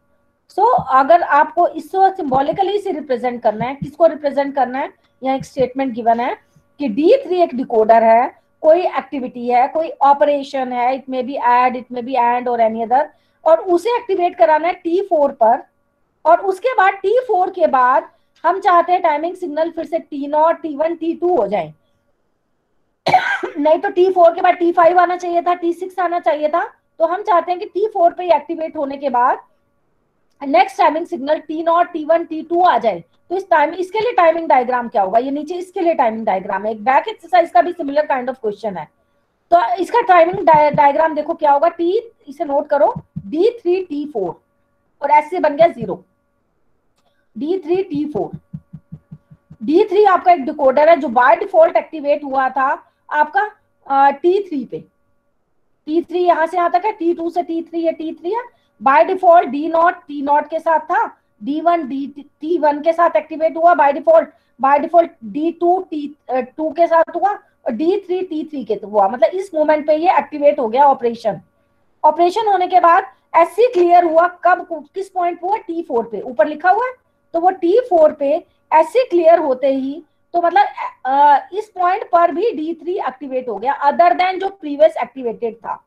सो अगर आपको इसको सिंबॉलिकली से रिप्रेजेंट करना है, किसको रिप्रेजेंट करना है, यहाँ एक स्टेटमेंट गिवन है कि D3 एक डिकोडर है, कोई एक्टिविटी है, कोई ऑपरेशन है, it may be add, it may be and और एनी अदर, और उसे एक्टिवेट कराना है T4 पर, और उसके बाद T4 के बाद हम चाहते हैं टाइमिंग सिग्नल फिर से T0, T1, T2 हो जाए। नहीं तो T4 के बाद T5 आना चाहिए था, T6 आना चाहिए था, तो हम चाहते हैं कि T4 पे एक्टिवेट होने के बाद next timing signal T0, T1, T2 आ जाए। तो इस टाइम, इसके लिए टाइमिंग डायग्राम क्या होगा, ये नीचे इसके लिए टाइमिंग डायग्राम है। एक बैक एक्सरसाइज का भी सिमिलर काइंड ऑफ क्वेश्चन है, तो इसका टाइमिंग डायग्राम देखो क्या होगा। T, इसे नोट करो, D3, T4 और ऐसे बन गया 0, D3, T4। D3 आपका एक डिकोडर है जो बाय डिफॉल्ट एक्टिवेट हुआ था आपका T3 पे, T3 यहां से यहां तक है, T2 से T3 है, T3 है। बाय डिफॉल्ट D0 T0 के साथ था, D1 T1 के साथ एक्टिवेट हुआ बाय डिफॉल्ट, D2 T2 के साथ हुआ और D3 T3 के हुआ। मतलब इस मोमेंट पे ये एक्टिवेट हो गया ऑपरेशन होने के बाद एससी क्लियर हुआ कब, किस पॉइंट पे हुआ, T4 पे, ऊपर लिखा हुआ है। तो वो T4 पे एससी क्लियर होते ही, तो मतलब इस पॉइंट पर भी D3 एक्टिवेट हो गया अदर देन जो प्रीवियस एक्टिवेटेड था।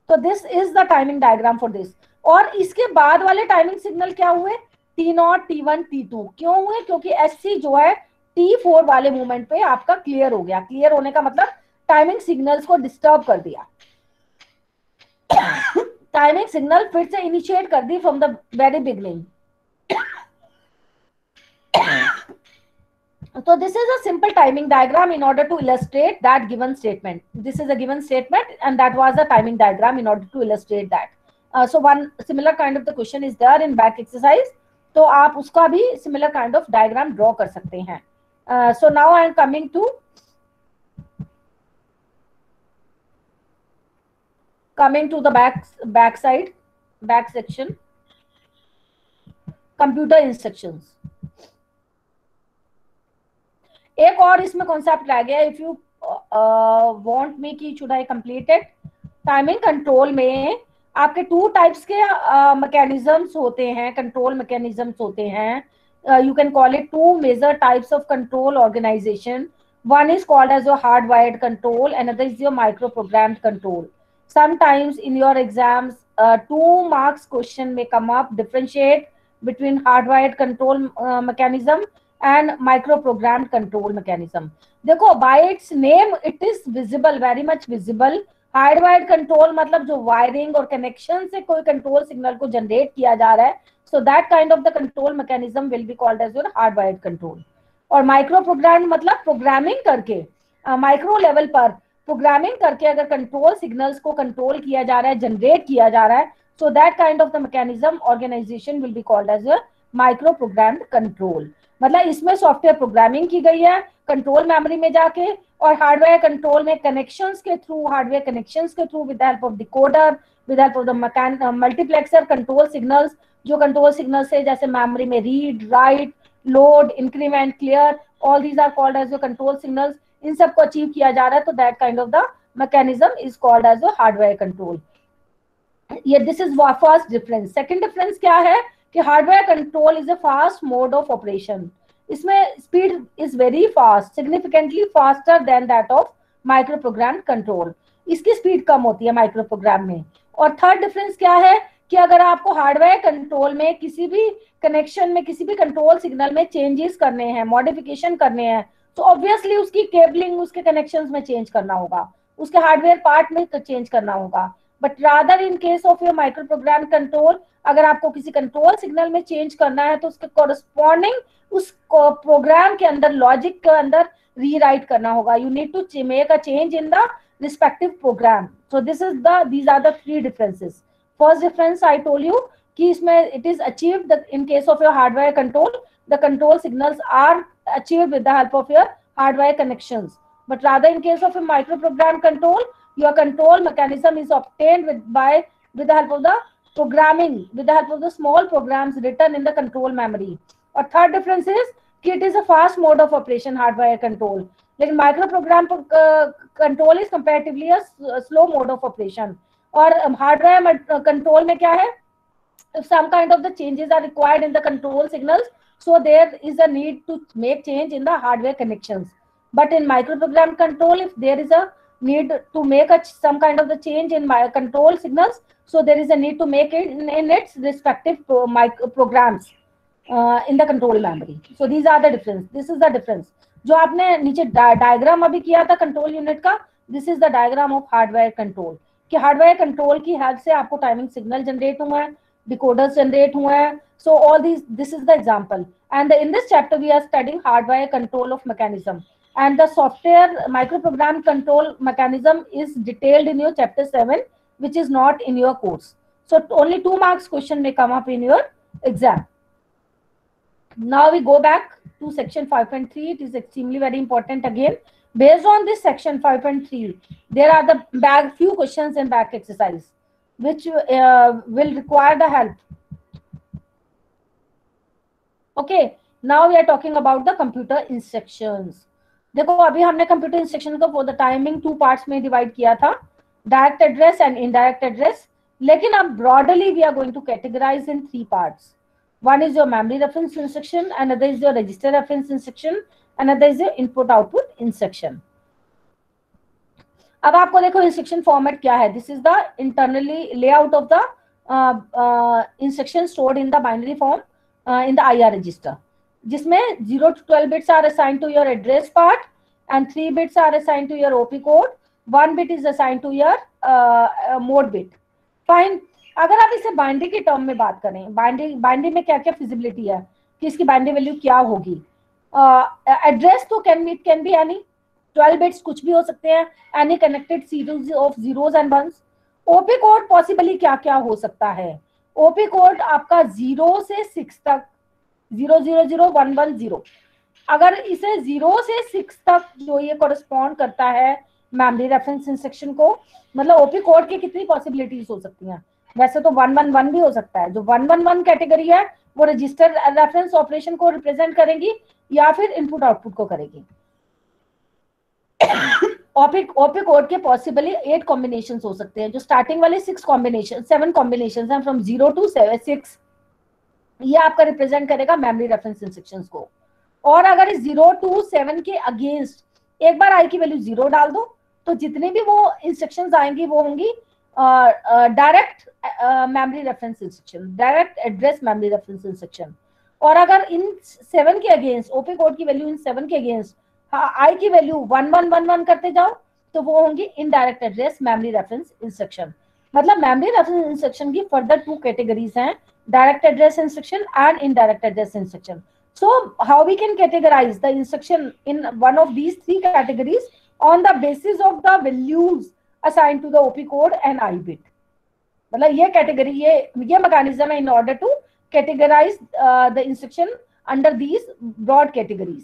तो this is the timing diagram for this. और इसके बाद वाले टाइमिंग सिग्नल क्या हुए, T0, T1, T2 क्यों हुए, क्योंकि एससी जो है T4 वाले मोमेंट पे आपका क्लियर हो गया। क्लियर होने का मतलब टाइमिंग सिग्नल्स को डिस्टर्ब कर दिया, टाइमिंग सिग्नल फिर से इनिशिएट कर दी from the very beginning. So this is a simple timing diagram in order to illustrate that given statement. This is a given statement and that was a timing diagram in order to illustrate that. So one similar kind of the question is there in back exercise. तो आप उसका भी similar kind of diagram draw कर सकते हैं. So now I am coming to the back side, back section, computer instructions. एक और इसमें कॉन्सेप्ट रह गया, इफ यू वांट मी कि should I completed. Timing control में आपके 2 टाइप्स के मैकेनिज्म्स होते हैं, कंट्रोल मैकेनिज्म्स होते हैं। You can call it 2 major types of control organisation. One is called as your hardwired control, another is your microprogrammed control. Sometimes in your exams, 2 marks question may come up. Differentiate between hardwired control mechanism and microprogrammed control mechanism. देखो, by its name it is visible, very much visible. Hardwired control मतलब जो wiring और connection से कोई control signal को generate किया जा रहा है, so that kind of the control mechanism will be called as your hardwired control. और माइक्रो प्रोग्राम मतलब प्रोग्रामिंग करके, माइक्रो लेवल पर प्रोग्रामिंग करके अगर कंट्रोल सिग्नल्स को कंट्रोल किया जा रहा है, जनरेट किया जा रहा है, so that kind of the mechanism organisation will be called as your micro programmed control. मतलब इसमें सॉफ्टवेयर प्रोग्रामिंग की गई है कंट्रोल मेमोरी में जाके, और हार्डवेयर कंट्रोल में कनेक्शंस के थ्रू, हार्डवेयर कनेक्शंस के through, with the help of decoder, with the help of the multiplexer, control signals, जो कंट्रोल सिग्नल्स है जैसे मेमोरी में read, right, load, increment, clear, all these are called as your control signals. इन सबको achieve किया जा रहा है, तो that kind of the mechanism is called as your hardware control. ये this is first difference. Second difference क्या है कि hardware control is a fast mode of operation. इसमें speed is very fast, significantly faster than that of micro program control. इसकी speed कम होती है micro program में. और थर्ड डिफरेंस क्या है कि अगर आपको हार्डवेयर कंट्रोल में किसी भी कनेक्शन में, किसी भी कंट्रोल सिग्नल में चेंजेस करने हैं, मॉडिफिकेशन करने हैं, तो ऑब्वियसली उसकी केबलिंग, उसके कनेक्शंस में चेंज करना होगा, उसके हार्डवेयर पार्ट में चेंज करना होगा. But rather in case of your micro program control, अगर आपको किसी कंट्रोल सिग्नल में चेंज करना है तो उसके कॉरस्पॉन्डिंग उस प्रोग्राम के अंदर, लॉजिक के अंदर रीराइट करना होगा. You need to make a change in the respective program. So these are the three differences. First difference I told you कि इसमें it is achieved in case of your hardware control, the control signals are achieved with the help of your hardware connections. But rather in case of a microprogram control, your control mechanism is obtained with the help of the programming, with the help of the small programs written in the control memory. और third difference is कि it is a fast mode of operation hardware control, लेकिन micro program control is comparatively a slow mode of operation. और hardware control में क्या है, if some kind of the changes are required in the control signals, so there is a need to make change in the hardware connections. But in microprogram control, if there is a need to make some kind of the change in my control signals, so there is a need to make it in its respective programs in the control memory. So these are the difference. This is the difference. जो आपने नीचे diagram अभी किया था control unit का, this is the diagram of hardware control. कि hardware control की help से आपको टाइमिंग सिग्नल जनरेट हुए हैं, डिकोडर्स जनरेट हुए हैं. So all this is the example. And in this chapter we are studying hardware control of mechanism, and the software microprogram control mechanism is detailed in your chapter 7, which is not in your course. So only 2 marks question may come up in your exam. Now we go back to section 5.3. It is extremely very important again. Based on this section 5.3, there are the few questions in back exercise which will require the help. Okay, now we are talking about the computer instructions. देखो अभी हमने computer instruction को for the timing 2 parts में divide किया था, direct address and indirect address. लेकिन अब broadly we are going to categorise in 3 parts. One is your memory reference instruction, another is your register reference instruction, another is your input output instruction. अब आपको देखो instruction format क्या है. This is the internally layout of the instruction stored in the binary form in the IR register, जिसमें 0 to 12 bits are assigned to your address part and 3 bits are assigned to your OP code. 1 bit is assigned to your mode bit. Fine. अगर आप इसे binary के term में बात करें, binary में क्या क्या फिजिबिलिटी है कि इसकी बाइनरी वैल्यू क्या होगी. एड्रेस तो कैन बी एनी 12 बिट्स, कुछ भी हो सकते हैं, any connected series of zeros and ones. Op code possibly क्या क्या हो सकता है. ओपी कोड आपका 0 से 6 तक, 000110. अगर इसे 0 से 6 तक जो ये कोरस्पॉन्ड करता है मेमोरी रेफरेंस इंस्ट्रक्शन को, मतलब ओपी कोड की कितनी पॉसिबिलिटीज हो सकती हैं. वैसे तो 111 भी हो सकता है. जो 111 कैटेगरी है वो रजिस्टर रेफरेंस ऑपरेशन को रिप्रेजेंट करेगी या फिर इनपुट आउटपुट को करेगी. ओपी कोड के पॉसिबली 8 कॉम्बिनेशन हो सकते हैं. जो स्टार्टिंग वाले 7 कॉम्बिनेशन हैं फ्रॉम 0 to 6, ये आपका रिप्रेजेंट करेगा मेमोरी रेफरेंस इंस्ट्रक्शंस को. और अगर इस 0 to 7 के अगेंस्ट एक बार आई की वैल्यू 0 डाल दो तो जितने भी वो इंस्ट्रक्शंस आएंगी वो होंगी direct memory reference instruction, direct address memory reference instruction. और अगर इन 7 के अगेंस्ट ओपी कोड की वैल्यू इन 7 के अगेंस्ट आई की वैल्यू 1111 करते जाओ तो वो होंगी indirect address memory reference instruction. मतलब मेमोरी रेफरेंस इंस्ट्रक्शन की फर्दर 2 कैटेगरीज हैं, direct address instruction and indirect address instruction. So how we can categorize the instruction in one of these 3 categories on the basis of the values assigned to the OP code and I bit. मतलब ये category, ये mechanism है in order to categorize the instruction under these broad categories.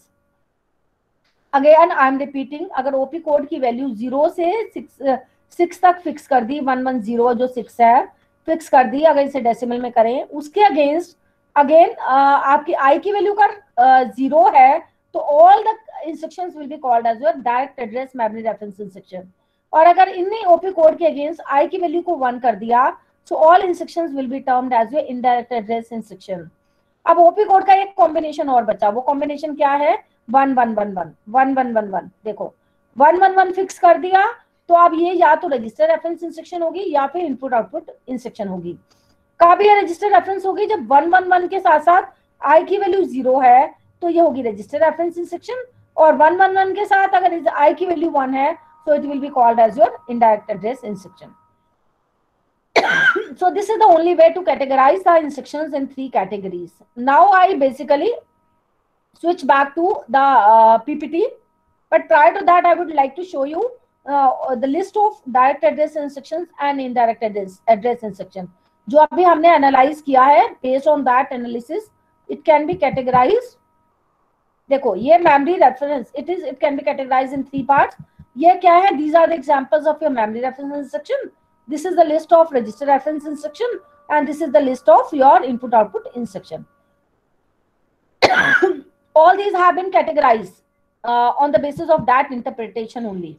Again I am repeating, अगर OP code की value 0 से 6 तक fix कर दी, 110 जो 6 है फिक्स कर दी, अगर इसे डेसिमल में करें उसके अगेंस्ट अगेन आपकी आई की वैल्यू का 0 है तो all the instructions will be called as your direct address memory reference instruction. और अगर इनने ओपी कोड के अगेंस्ट आई की वैल्यू को 1 कर दिया so all instructions will be termed as your indirect address instruction. अब ओपी कोड का एक कॉम्बिनेशन और बचा, वो कॉम्बिनेशन क्या है? 1111 देखो 111 फिक्स कर दिया तो अब ये या तो रजिस्टर रेफरेंस इंस्ट्रक्शन होगी या फिर इनपुट आउटपुट इंस्ट्रक्शन होगी। कब ये रजिस्टर रेफरेंस होगी? जब 111 के साथ साथ आई की वैल्यू 0 है तो ये होगी रजिस्टर रेफरेंस इंस्ट्रक्शन, और 111 के साथ अगर आई की वैल्यू 1 है so it will be called as your indirect address instruction. So this is the only way to categorize the instructions in 3 categories. Now I basically switch back to the PPT, but prior to that I would like to show you the list of direct address instructions and indirect address instruction जो अभी हमने analyse किया है। based on that analysis it can be categorized. देखो ये memory reference, it can be categorized in 3 parts. ये क्या है? These are the examples of your memory reference instruction. This is the list of register reference instruction and this is the list of your input output instruction. All these have been categorized on the basis of that interpretation only.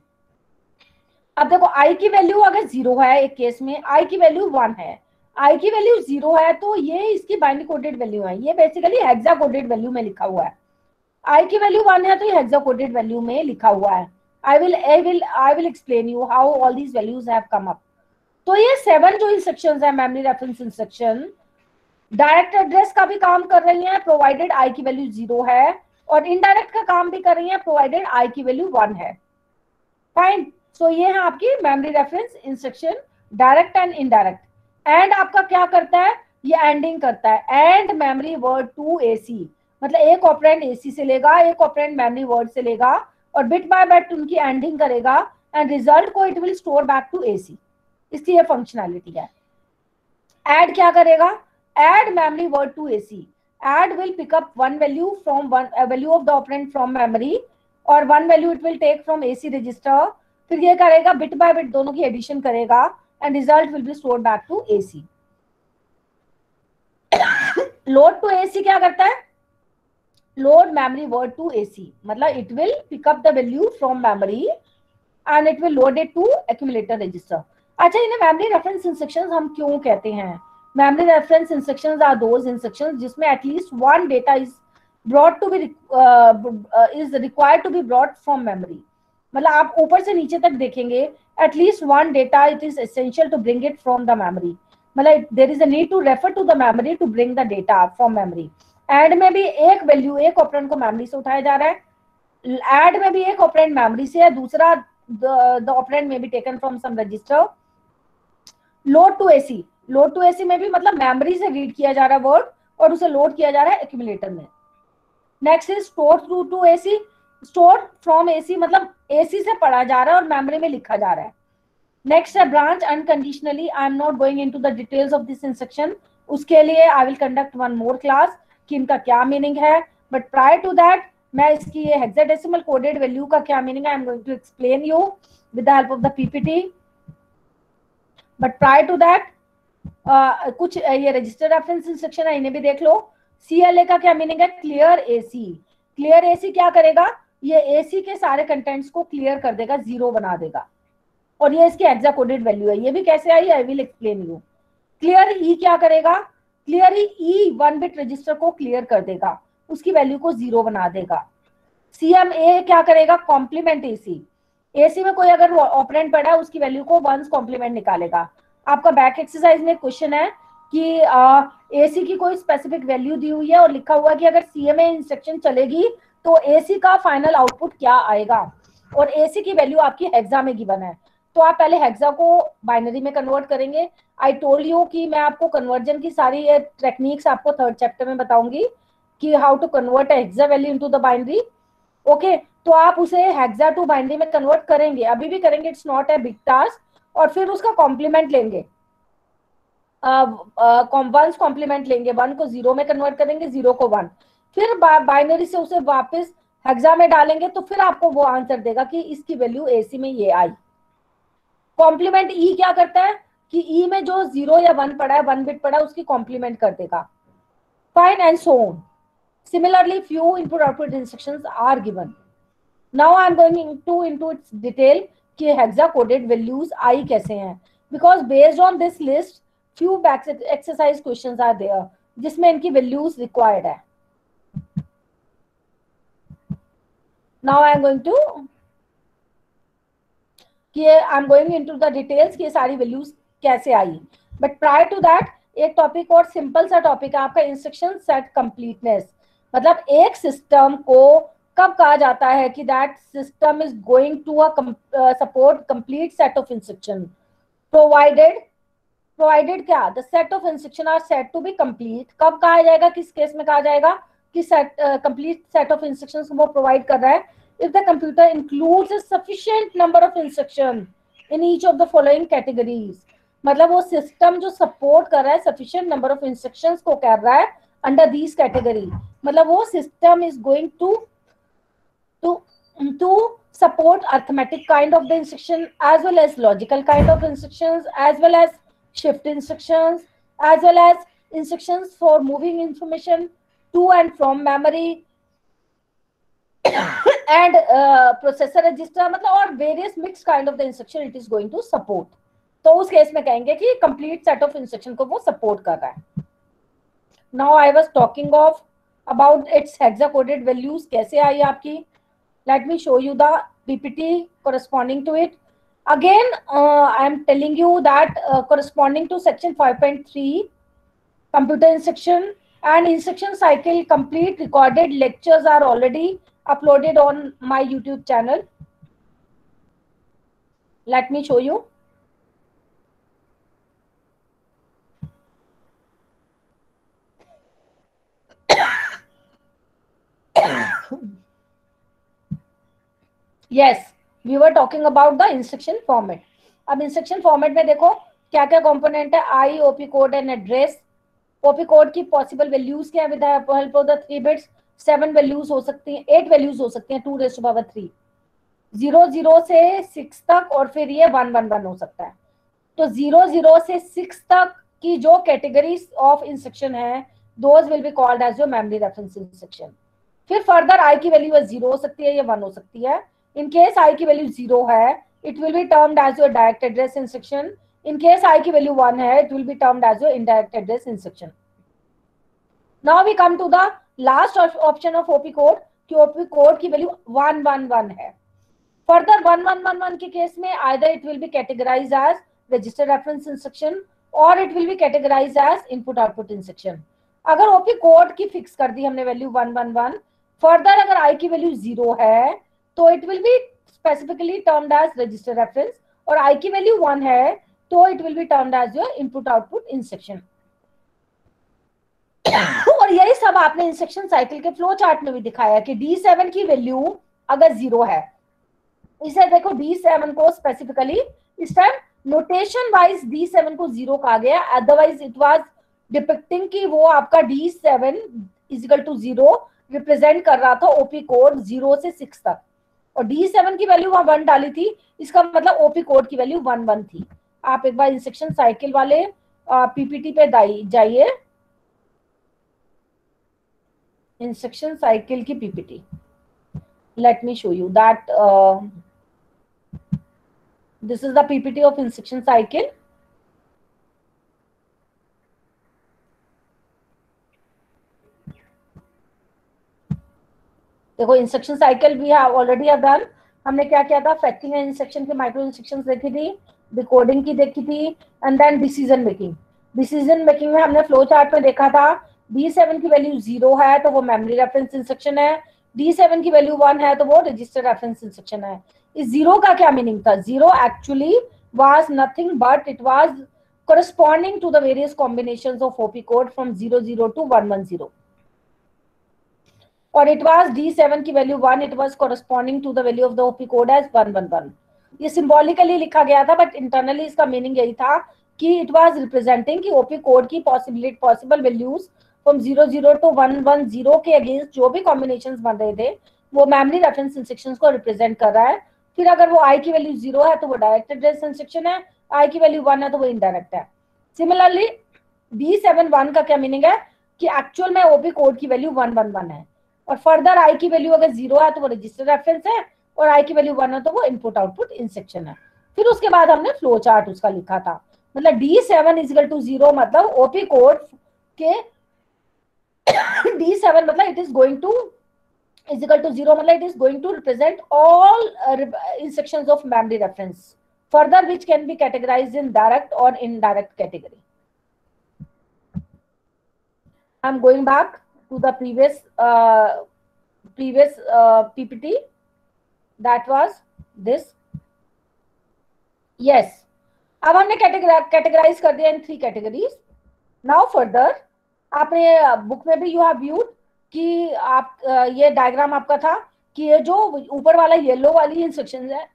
अब देखो आई की value अगर 0 है, एक case में आई की value 1 है, आई की वैल्यू 0 है तो ये इसकी बाइनरी कोडेड वैल्यू है, ये बेसिकली हेक्सा कोडेड वैल्यू में लिखा हुआ है। आई की वैल्यू 1 है तो ये हेक्सा कोडेड वैल्यू में लिखा हुआ है। I will explain you how all these values have come up. तो ये 7 जो इंस्ट्रक्शंस है memory reference instruction direct address का भी काम कर रही हैं प्रोवाइडेड आई की वैल्यू 0 है, और इनडायरेक्ट का काम भी कर रही हैं प्रोवाइडेड आई की वैल्यू 1 है। फाइन, सो ये है आपकी memory reference instruction direct and indirect. And आपका क्या करता है? ये एंडिंग करता है and memory word to AC, मतलब एक ऑपरेंड एसी से लेगा, एक ऑपरेंड मेमोरी वर्ड से लेगा और बिट बाय बिट उनकी एंडिंग करेगा एंड रिजल्ट को it will store back to AC. इसकी ये फंक्शनैलिटी है। ऐड क्या करेगा? Add memory word to AC, add will pick up one value from one value of the operand from memory और one value it will take from AC register, फिर ये करेगा bit by bit दोनों की addition करेगा and result will be stored back to AC. Load to AC क्या करता है? load memory word to AC, मतलब it will pick up the value from memory and it will load it to accumulator register. अच्छा, इन्हें memory reference instructions हम क्यों कहते हैं? Memory reference instructions are those instructions जिसमें at least one data is brought to be is required to be brought from memory. मतलब आप ऊपर से नीचे तक देखेंगे at least one data it is essential to bring it from the memory. मतलब there is a need to refer to the memory to bring the data from memory. Add में भी एक वैल्यू एक ऑपरेंड को memory से उठाया जा रहा है, ऐड में भी एक ऑपरेंड मेमोरी से है, दूसरा द ऑपरेंड में भी taken from some register. Load to AC, load to AC में भी मतलब मेमोरी से रीड किया जा रहा है वर्ड और उसे लोड किया जा रहा है एक्यूमुलेटर में। Next is store through to AC, store from AC मतलब एसी से पढ़ा जा रहा है और मेमोरी में लिखा जा रहा है। नेक्स्ट है branch unconditionally, I am not going into the details of this instruction, उसके लिए I will conduct one more class कि इनका क्या मीनिंग है, बट प्रायर टू दैट मैं इसकी ये हेक्साडेसिमल कोडेड वैल्यू का क्या मीनिंग है I am going to explain you with the help of the PPT. But prior to that कुछ ये रजिस्टर रेफरेंस इंस्ट्रक्शन है, इन्हें भी देख लो। CLA का क्या मीनिंग है? क्लियर एसी, क्लियर एसी क्या करेगा? ये एसी के सारे कंटेंट्स को क्लियर कर देगा, 0 बना देगा, और ये इसकी हेक्सा कोडेड वैल्यू है। ये भी कैसे I I will explain you. Clear E क्या करेगा? क्लियर ई 1 बिट रजिस्टर को क्लियर कर देगा, उसकी वैल्यू को 0 बना देगा। CMA क्या करेगा, कॉम्प्लीमेंट AC। AC में कोई अगर ऑपरेंड पड़ा है उसकी वैल्यू को वंस कॉम्प्लीमेंट निकालेगा। आपका बैक एक्सरसाइज में क्वेश्चन है कि AC की कोई स्पेसिफिक वैल्यू दी हुई है और लिखा हुआ है कि अगर CMA इंस्ट्रक्शन चलेगी तो AC का फाइनल आउटपुट क्या आएगा, और AC की वैल्यू आपकी हेक्सा में गिवन है। तो आप पहले हेक्सा को बाइनरी में कन्वर्ट करेंगे। आई टोल्ड यू कि मैं आपको कन्वर्जन की सारी टेक्निक्स आपको थर्ड चैप्टर में बताऊंगी कि how to convert hexa value into the binary. Okay, तो आप उसे हेक्सा टू बाइनरी में कन्वर्ट करेंगे, अभी भी करेंगे, it's not a big task. और फिर उसका कॉम्प्लीमेंट लेंगे, वंस कॉम्प्लीमेंट लेंगे, 1 को 0 में कन्वर्ट करेंगे, 0 को 1, फिर बाइनरी से उसे वापस हेक्सा में डालेंगे, तो फिर आपको वो आंसर देगा कि इसकी वैल्यू AC में ये आई। कॉम्प्लीमेंट E क्या करता है कि E में जो 0 या 1 पड़ा है, 1 बिट पड़ा है, उसकी कॉम्प्लीमेंट कर देगा। Fine and so on. Similarly, few input-output instructions are given. Now I am going into its detail कि hexa-coded values I कैसे हैं, because based on this list, few back exercise questions are there जिसमें इनकी values required है. Now I am going to कि I am going into the details कि ये सारी values कैसे आई. But prior to that, एक टॉपिक और सिंपल सा टॉपिक है आपका इंस्ट्रक्शन सेट कंप्लीटनेस। मतलब एक सिस्टम को कब कहा जाता है कि that system is going to support complete set of instruction provided क्या, the set of instruction are set to be complete. कब कहा जाएगा, किस केस में कहा जाएगा कि set complete set of instructions वो प्रोवाइड कर रहा है, if the computer includes a sufficient number of instruction in each of the following categories. मतलब वो सिस्टम जो सपोर्ट कर रहा है सफिशिएंट नंबर ऑफ इंस्ट्रक्शंस को कर रहा है अंडर दीज कैटेगरी। मतलब वो system is going to support arithmetic kind of the instruction, as well as logical kind of instructions, as well as shift instructions, as well as instructions for moving information to and from memory and processor register, मतलब और various mixed kind of the instruction it is going to support। तो उस case में कहेंगे कि complete set of instruction को वो support कर रहा है। Now I was talking of about its hexa-coded values कैसे आई आपकी। Let me show you the PPT corresponding to it. Again, I am telling you that corresponding to section 5.3, computer instruction and instruction cycle complete recorded lectures are already uploaded on my YouTube channel. Let me show you. Yes, we were talking about the instruction format. अब instruction format में देखो क्या क्या component है, I, OP code and address। OP code की possible values क्या है, with the help of the 3 bits 7 values हो सकती हैं, 8 values हो सकती हैं, 2 raised to power 3, 00 से 6 तक, और फिर ये 111 हो सकता है। तो 00 से 6 तक की जो कैटेगरीज ऑफ इंस्ट्रक्शन है, those will be called as your memory reference instruction. फिर फर्दर आई की वैल्यू 0 हो सकती है या 1 हो सकती है। इन केस आई की वैल्यू 0 है, it will be termed as your direct address instruction. In case I की वैल्यू 1 है, it will be termed as your indirect address instruction. Now we come to the last option of op code कि op code की value 111 है। Further 1111 के case में either it will be categorized as register reference instruction or it will be categorized as input output instruction। अगर OP code की fix कर दी हमने value 111, further अगर आई की वैल्यू 0 है तो it will be specifically termed as register reference, और I की वैल्यू 1 है तो it will be termed as your input output instruction. और यही सब आपने इंस्ट्रक्शन साइकिल के फ्लो चार्ट में भी दिखाया कि D7 की वैल्यू अगर 0 है, इसे देखो D7 को स्पेसिफिकली इस टाइम नोटेशन वाइज D7 को 0 कहा गया, अदरवाइज इट वाज डिपिक्टिंग कि वो आपका D7 इक्वल टू 0 रिप्रेजेंट कर रहा था ओपी कोड 0 से 6 तक, और D7 की वैल्यू वहां 1 डाली थी, इसका मतलब ओपी कोड की वैल्यू 1 थी। आप एक बार इंस्ट्रक्शन साइकिल वाले पीपीटी पे जाइए, इंस्ट्रक्शन साइकिल की PPT. Let me show you that this is the PPT of instruction cycle। देखो instruction cycle we have already have done. हमने क्या किया था, फैक्टिंग एंड इंस्ट्रक्शन की माइक्रो इंस्ट्रक्शंस देखी थी, डिकोडिंग की देखी थी, and then decision making. Decision making में हमने फ्लो चार्ट में देखा था D7 की वैल्यू 0 है तो वो मेमोरी रेफरेंस इंस्ट्रक्शन है, D7 की वैल्यू 1 है तो वो रजिस्टर रेफरेंस इंस्ट्रक्शन है। इस जीरो का क्या मीनिंग था, zero actually was nothing but it was corresponding to the various combinations of OP code from 00 to 110, और it was D7 की value 1, it was corresponding to the value of the OP code as 111। ये symbolically लिखा गया था but internally इसका meaning यही था कि इट वाज रिप्रेजेंटिंग कि OP कोड की पॉसिबल वैल्यूज फ्रॉम 00 टू 110 के अगेंस्ट जो भी कॉम्बिनेशंस बन रहे थे वो मेमोरी रेफरेंस इंस्ट्रक्शंस को रिप्रेजेंट कर रहा है। फिर अगर वो आई की वैल्यू 0 है तो वो डायरेक्ट एड्रेस इंस्ट्रक्शन है, आई की वैल्यू 1 है तो वो इनडायरेक्ट है। सिमिलरली D7 का क्या मीनिंग है कि एक्चुअल में OP कोड की वैल्यू 111 है, और फर्दर आई की वैल्यू अगर 0 है तो वो रजिस्टर रेफरेंस है, और आई की वैल्यू 1 है तो वो इनपुट आउटपुट इंस्ट्रक्शन है। फिर उसके बाद हमने फ्लो चार्ट उसका लिखा था, मतलब D7 इजिकल टू 0 मतलब OP कोड के D7 मतलब it is going to equal to 0 मतलब it is going to represent all instructions of memory reference further which can be categorized in direct or indirect category. I'm going back to the previous PPT. That was this. Yes. अब हमने categorise कर दिया इन 3 categories. Now further आपने book में भी you have viewed कि आप ये डायग्राम आपका था कि ये जो ऊपर वाला येलो वाली इंस्ट्रक्शंस है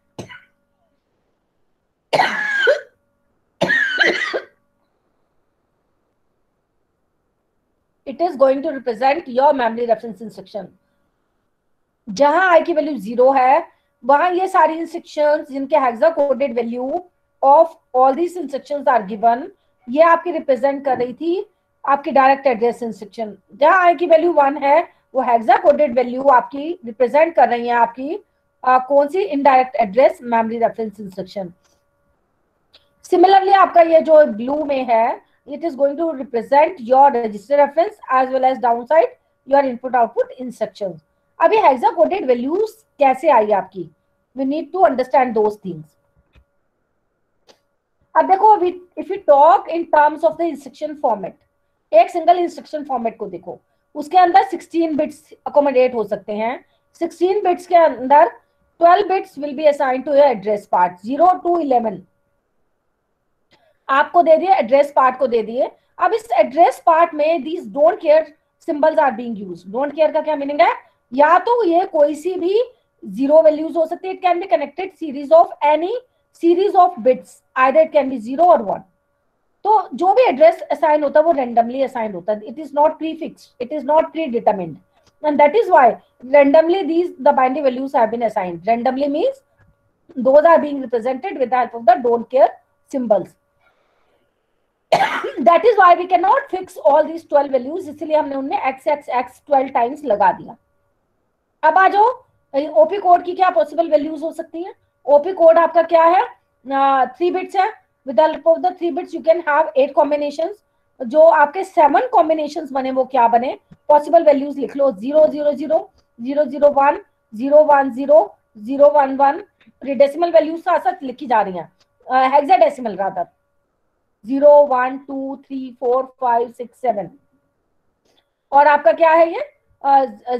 it is going to represent your memory reference instruction। जहां आई की वैल्यू 0 है वहां ये सारी इंस्ट्रक्शंस जिनके hexa coded value of all these instructions are given, ये आपकी रिप्रेजेंट कर रही थी आपकी डायरेक्ट एड्रेस इंस्ट्रक्शन। जहां आई की वैल्यू 1 है वो हेक्सा कोडेड वैल्यू आपकी रिप्रेजेंट कर रही है आपकी कौन सी, indirect address memory reference instruction. Similarly आपका ये जो ब्लू में है it is going to represent your register reference as well as downside your input output instructions। अभी hexa coded values कैसे आई आपकी, we need to understand those things। अब देखो if we talk in terms of the instruction format, एक single instruction format को देखो, उसके अंदर 16 बिट्स अकोमोडेट हो सकते हैं। 16 बिट्स के अंदर 12 bits will be assigned to your address part, 0 to 11 आपको दे दिए, एड्रेस पार्ट को दे दिए। अब इस एड्रेस पार्ट में these don't care symbols are being used. Don't care का क्या मीनिंग है, या तो ये कोई सी भी 0 वैल्यूज हो सकती है, it can be connected series of any series of bits, either it can be 0 और 1। तो जो भी एड्रेस असाइन होता है वो रेंडमली असाइन होता है, it is not pre fixed, it is not pre determined, and that is why randomly the binary values have been assigned। randomly means those are being represented with the help of the don't care symbols। that is why we cannot fix all these 12 values, इसलिए हमने उनमें x 12 times लगा दिया। अब आ जाओ OP code की क्या possible values हो सकती हैं। ओपी कोड आपका क्या है, 3 बिट्स है, with the help of the 3 bits you can have 8 combinations. जो आपके 7 कॉम्बिनेशंस बने वो क्या बने, पॉसिबल वैल्यूज लिख लो, 0 0 0 0 0 1 0 1 0 0 1 1। डेसिमल वैल्यूज साथ साथ लिखी जा रही हैं, हेक्साडेसिमल रादर, 0 1 2 3 4 5 6 7। और आपका क्या है ये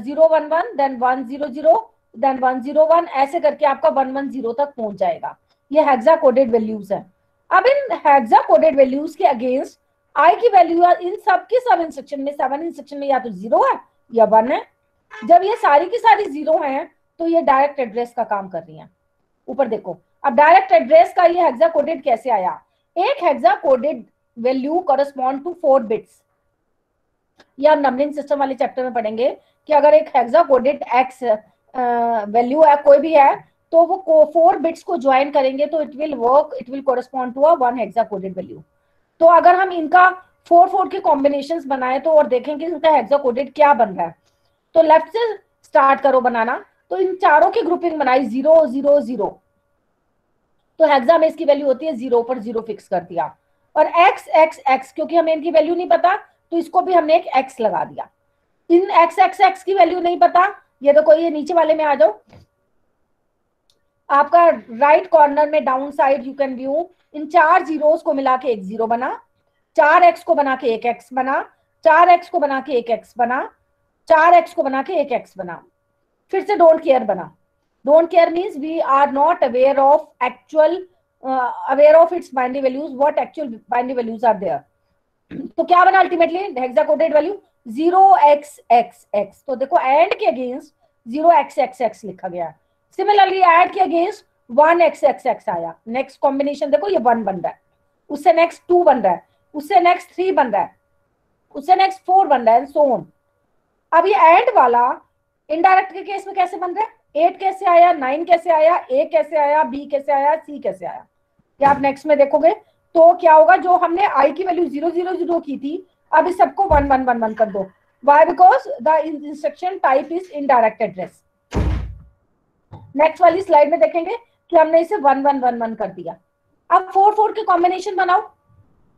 0 1 1 देन 1 0 0 देन 1 0 1, ऐसे करके आपका 1 1 0 तक पहुंच जाएगा। ये हेक्सा कोडेड वैल्यूज है। अब इन हेक्सा कोडेड वैल्यूज के अगेंस्ट आई की वैल्यू इन सब की सब इंस्ट्रक्शन में 7 इंस्ट्रक्शन में या तो 0 है या 1 है। जब ये सारी की सारी 0 हैं तो ये डायरेक्ट एड्रेस का काम कर रही हैं। ऊपर देखो, अब डायरेक्ट एड्रेस का ये हेक्सा कोडेड कैसे आया, एक hexa coded value correspond to 4 bits. ये हम नंबरिंग सिस्टम वाले चैप्टर में पढ़ेंगे कि अगर एक हेक्सा कोडेड एक्स वैल्यू है कोई भी है तो वो 4 बिट्स को ज्वाइन करेंगे तो it will work, it will correspond to a 1 hexa coded value. तो अगर हम इनका 4 के कॉम्बिनेशंस बनाए तो और देखेंगे इनका हेक्सा कोडेड क्या बन रहा है, तो लेफ्ट से स्टार्ट करो बनाना। तो इन चारों की ग्रुपिंग बनाई 0 0 0, तो हेक्सा में इसकी वैल्यू होती है 0 पर 0 फिक्स कर दिया, और x x x क्योंकि हमें इनकी वैल्यू नहीं पता तो इसको भी हमने एक x लगा दिया। इन x x x की वैल्यू नहीं पता ये देखो, ये नीचे वाले में आ जाओ, आपका राइट कॉर्नर में down side you can view, in 4 zeros को मिला के एक जीरो बना, 4x को बना के एक x बना, 4x को बना के एक x बना, 4x को बना के एक x बना, फिर से डोंट केयर बना। Don't care means we are not aware of actual, aware of its binary values, what actual binary values are there. तो क्या बना अल्टीमेटली हेक्साकोडेड वैल्यू 0xxx। तो देखो एंड के अगेंस्ट 0xxx लिखा गया। सिमिलरली ऐड के अगेंस्ट 1xxx आया। नेक्स्ट कॉम्बिनेशन देखो, ये 1 बन रहा है, उससे नेक्स्ट 2 बन रहा है, उससे नेक्स्ट 3 बन रहा है, उससे नेक्स्ट 4 बन रहा है, सो ऑन। अब ये एंड वाला इनडायरेक्ट के केस में कैसे बन रहा है, 8 कैसे आया, 9 कैसे आया, A कैसे आया, B कैसे आया, C कैसे आया। क्या आप नेक्स्ट में देखोगे तो क्या होगा, जो हमने I की वैल्यू 000 की थी, अब इस सबको 1111 कर दो। Why? Because the instruction type is indirect address. Next वाली स्लाइड में देखेंगे कि हमने इसे 1111 कर दिया। अब 4 के कॉम्बिनेशन बनाओ,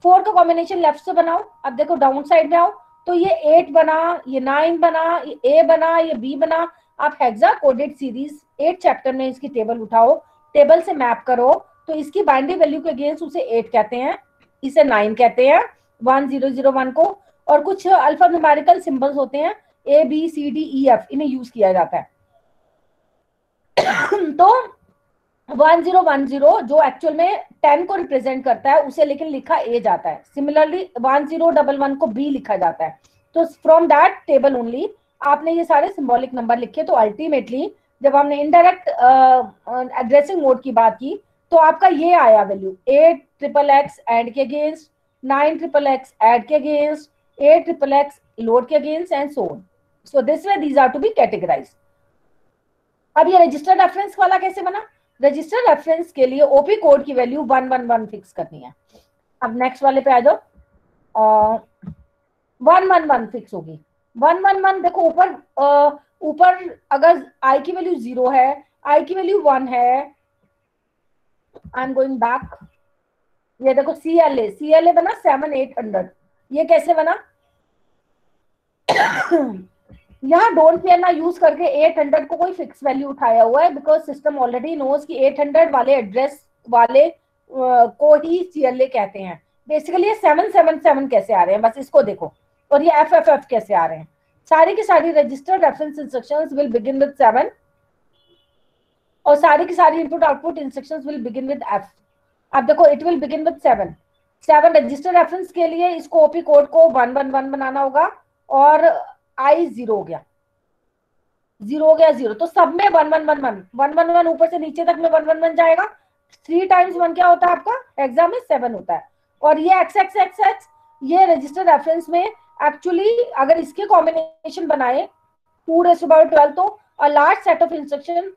4 का कॉम्बिनेशन लेफ्ट से बनाओ। अब देखो डाउन साइड में आओ, तो ये 8 बना, ये 9 बना, ये A बना, ये B बना। आप हेक्सा कोडेड सीरीज 8 चैप्टर में इसकी टेबल उठाओ, टेबल से मैप करो, तो इसकी बाइनरी वैल्यू के अगेंस्ट उसे 8 कहते हैं, इसे 9 कहते हैं, 1001 को। और कुछ अल्फा न्यूमेरिकल सिंबल्स होते हैं ABCDEF, इन्हें यूज किया जाता है। तो 1010 जो एक्चुअल में 10 को रिप्रेजेंट करता है, उसे लेकिन लिखा A जाता है। सिमिलरली 1011 को B लिखा जाता है। तो फ्रॉम दैट टेबल ओनली आपने ये सारे सिंबॉलिक नंबर लिखे। तो अल्टीमेटली जब हमने इनडायरेक्ट एड्रेसिंग मोड की बात की, तो आपका ये आया वैल्यू 8xxx ऐड के अगेंस्ट, 9xxx ऐड के अगेंस्ट, 8xxx लोड के against, and so on. So this way these are to be categorised. अब ये रजिस्टर रेफरेंस वाला कैसे बना, रजिस्टर रेफरेंस के लिए ओपी कोड की वैल्यू 111 फिक्स करनी है। अब नेक्स्ट वाले पे आ जाओ, 111 फिक्स होगी। 111 देखो ऊपर अगर आई की वैल्यू 0 है, आई की वैल्यू 1 है, आई एम गोइंग बैक, ये देखो CLA बना 7800। ये कैसे बना, यहाँ डोंट केयर ना यूज करके 800 को कोई फिक्स वैल्यू उठाया हुआ है, बिकॉज सिस्टम ऑलरेडी नोज कि 800 वाले एड्रेस वाले को ही CLA कहते हैं। बेसिकली ये 777 कैसे आ रहे हैं, बस इसको देखो, और ये FFF कैसे आ रहे हैं। सारी की सारी registered reference instructions will begin with 7, और सारी की सारी input output instructions will begin with F। अब देखो it will begin with 7 register reference के लिए इसको ओपी कोड को 111 बनाना होगा, और I 0 हो गया, 0। तो सब में 111 ऊपर से नीचे तक में 111 जाएगा। 3 टाइम्स 1 क्या होता है आपका एग्जाम में 7 होता है। और ये XXXX ये रजिस्टर रेफरेंस में एक्चुअली अगर इसके कॉम्बिनेशन बनाए 2⁻12, तो a large set of instruction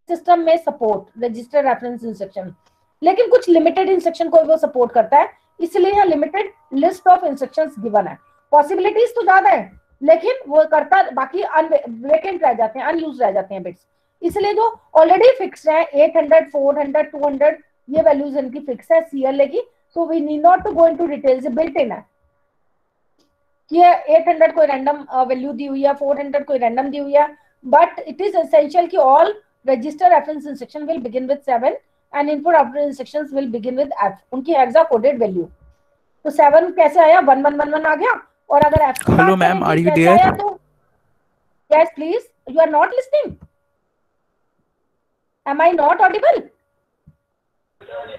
system में सपोर्ट रजिस्टर रेफरेंस इंस्ट्रक्शन, लेकिन कुछ लिमिटेड इंस्ट्रक्शन को वो सपोर्ट करता है, इसलिए यहाँ limited list of instructions given है। पॉसिबिलिटीज तो ज्यादा है, लेकिन वो करता बाकी वेकेंट रह जाते हैं, अनयूज रह जाते हैं बिट्स। इसलिए जो ऑलरेडी फिक्स है 800, 400, 200 ये वैल्यूज इनकी फिक्स है CLA की, so we need not to go into details, built in है कि 800 कोई रैंडम वैल्यू दी हुई है, 400 कोई रैंडम दी हुई है, बट इट इज एसेंशियल कि all register reference instruction will begin with 7 and input output instructions will begin with F, उनकी हेक्सा कोडेड वैल्यू। तो 7 कैसे आया, 1111 आ गया। और अगर F की hello ma'am, are you there? तो yes please, you are not listening, am I not audible?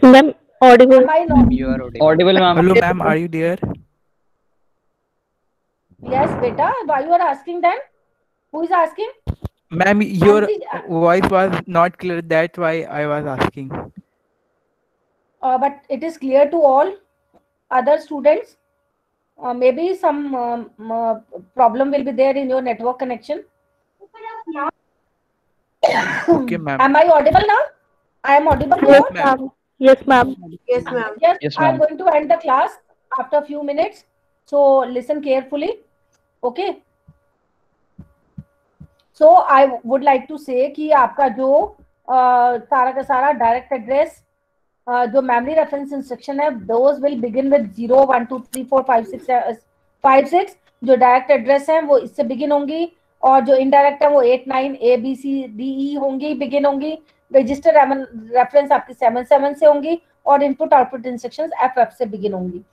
Ma'am audible. Am I not? You are audible, ma'am. Hello ma'am, are you there? Yes beta, why you are asking then? Who is asking? Ma'am, your Auntie, voice was not clear, that's why I was asking. but it is clear to all other students. Maybe some problem will be there in your network connection. Okay ma'am. Am I audible now? I am audible now? Yes ma'am. Yes ma'am. Yes, ma'am. Yes, Yes, I am ma'am. going to end the class after a few minutes. So listen carefully. Okay. So I would like to say कि आपका जो सारा का सारा direct address जो memory reference instruction है, those will begin with 0, 1, 2, 3, 4, 5, 6, 5, 6 जो direct address हैं वो इससे बिगिन होंगी, और जो इनडायरेक्ट है वो 8 9 A B C D E होंगी, बिगिन होंगी। रजिस्टर रेफरेंस आपकी 7 7 से होंगी और input output instructions F F से बिगिन होंगी।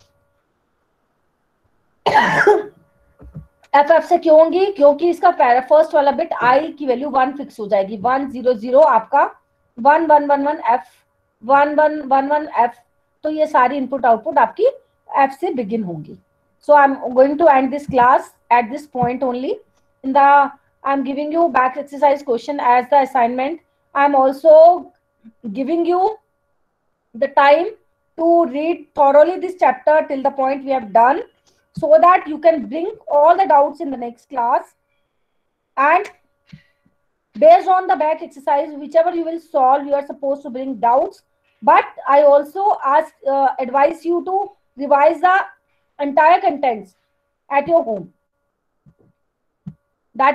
F F से क्यों होंगी? क्योंकि इसका फर्स्ट वाला बिट I की वैल्यू 1 फिक्स हो जाएगी। 1 0 0 आपका 1 1 1 1 F 1 1 1 1 F, तो ये सारी इनपुट आउटपुट आपकी F से बिगिन होंगी। So I'm going to end this class at this point only. I'm giving you back exercise question as the assignment. I'm also giving you the time to read thoroughly this chapter till the point we have done, so that you can bring all the doubts in the next class, and based on the back exercise, whichever you will solve, you are supposed to bring doubts. But I also advise you to revise the entire contents at your home. That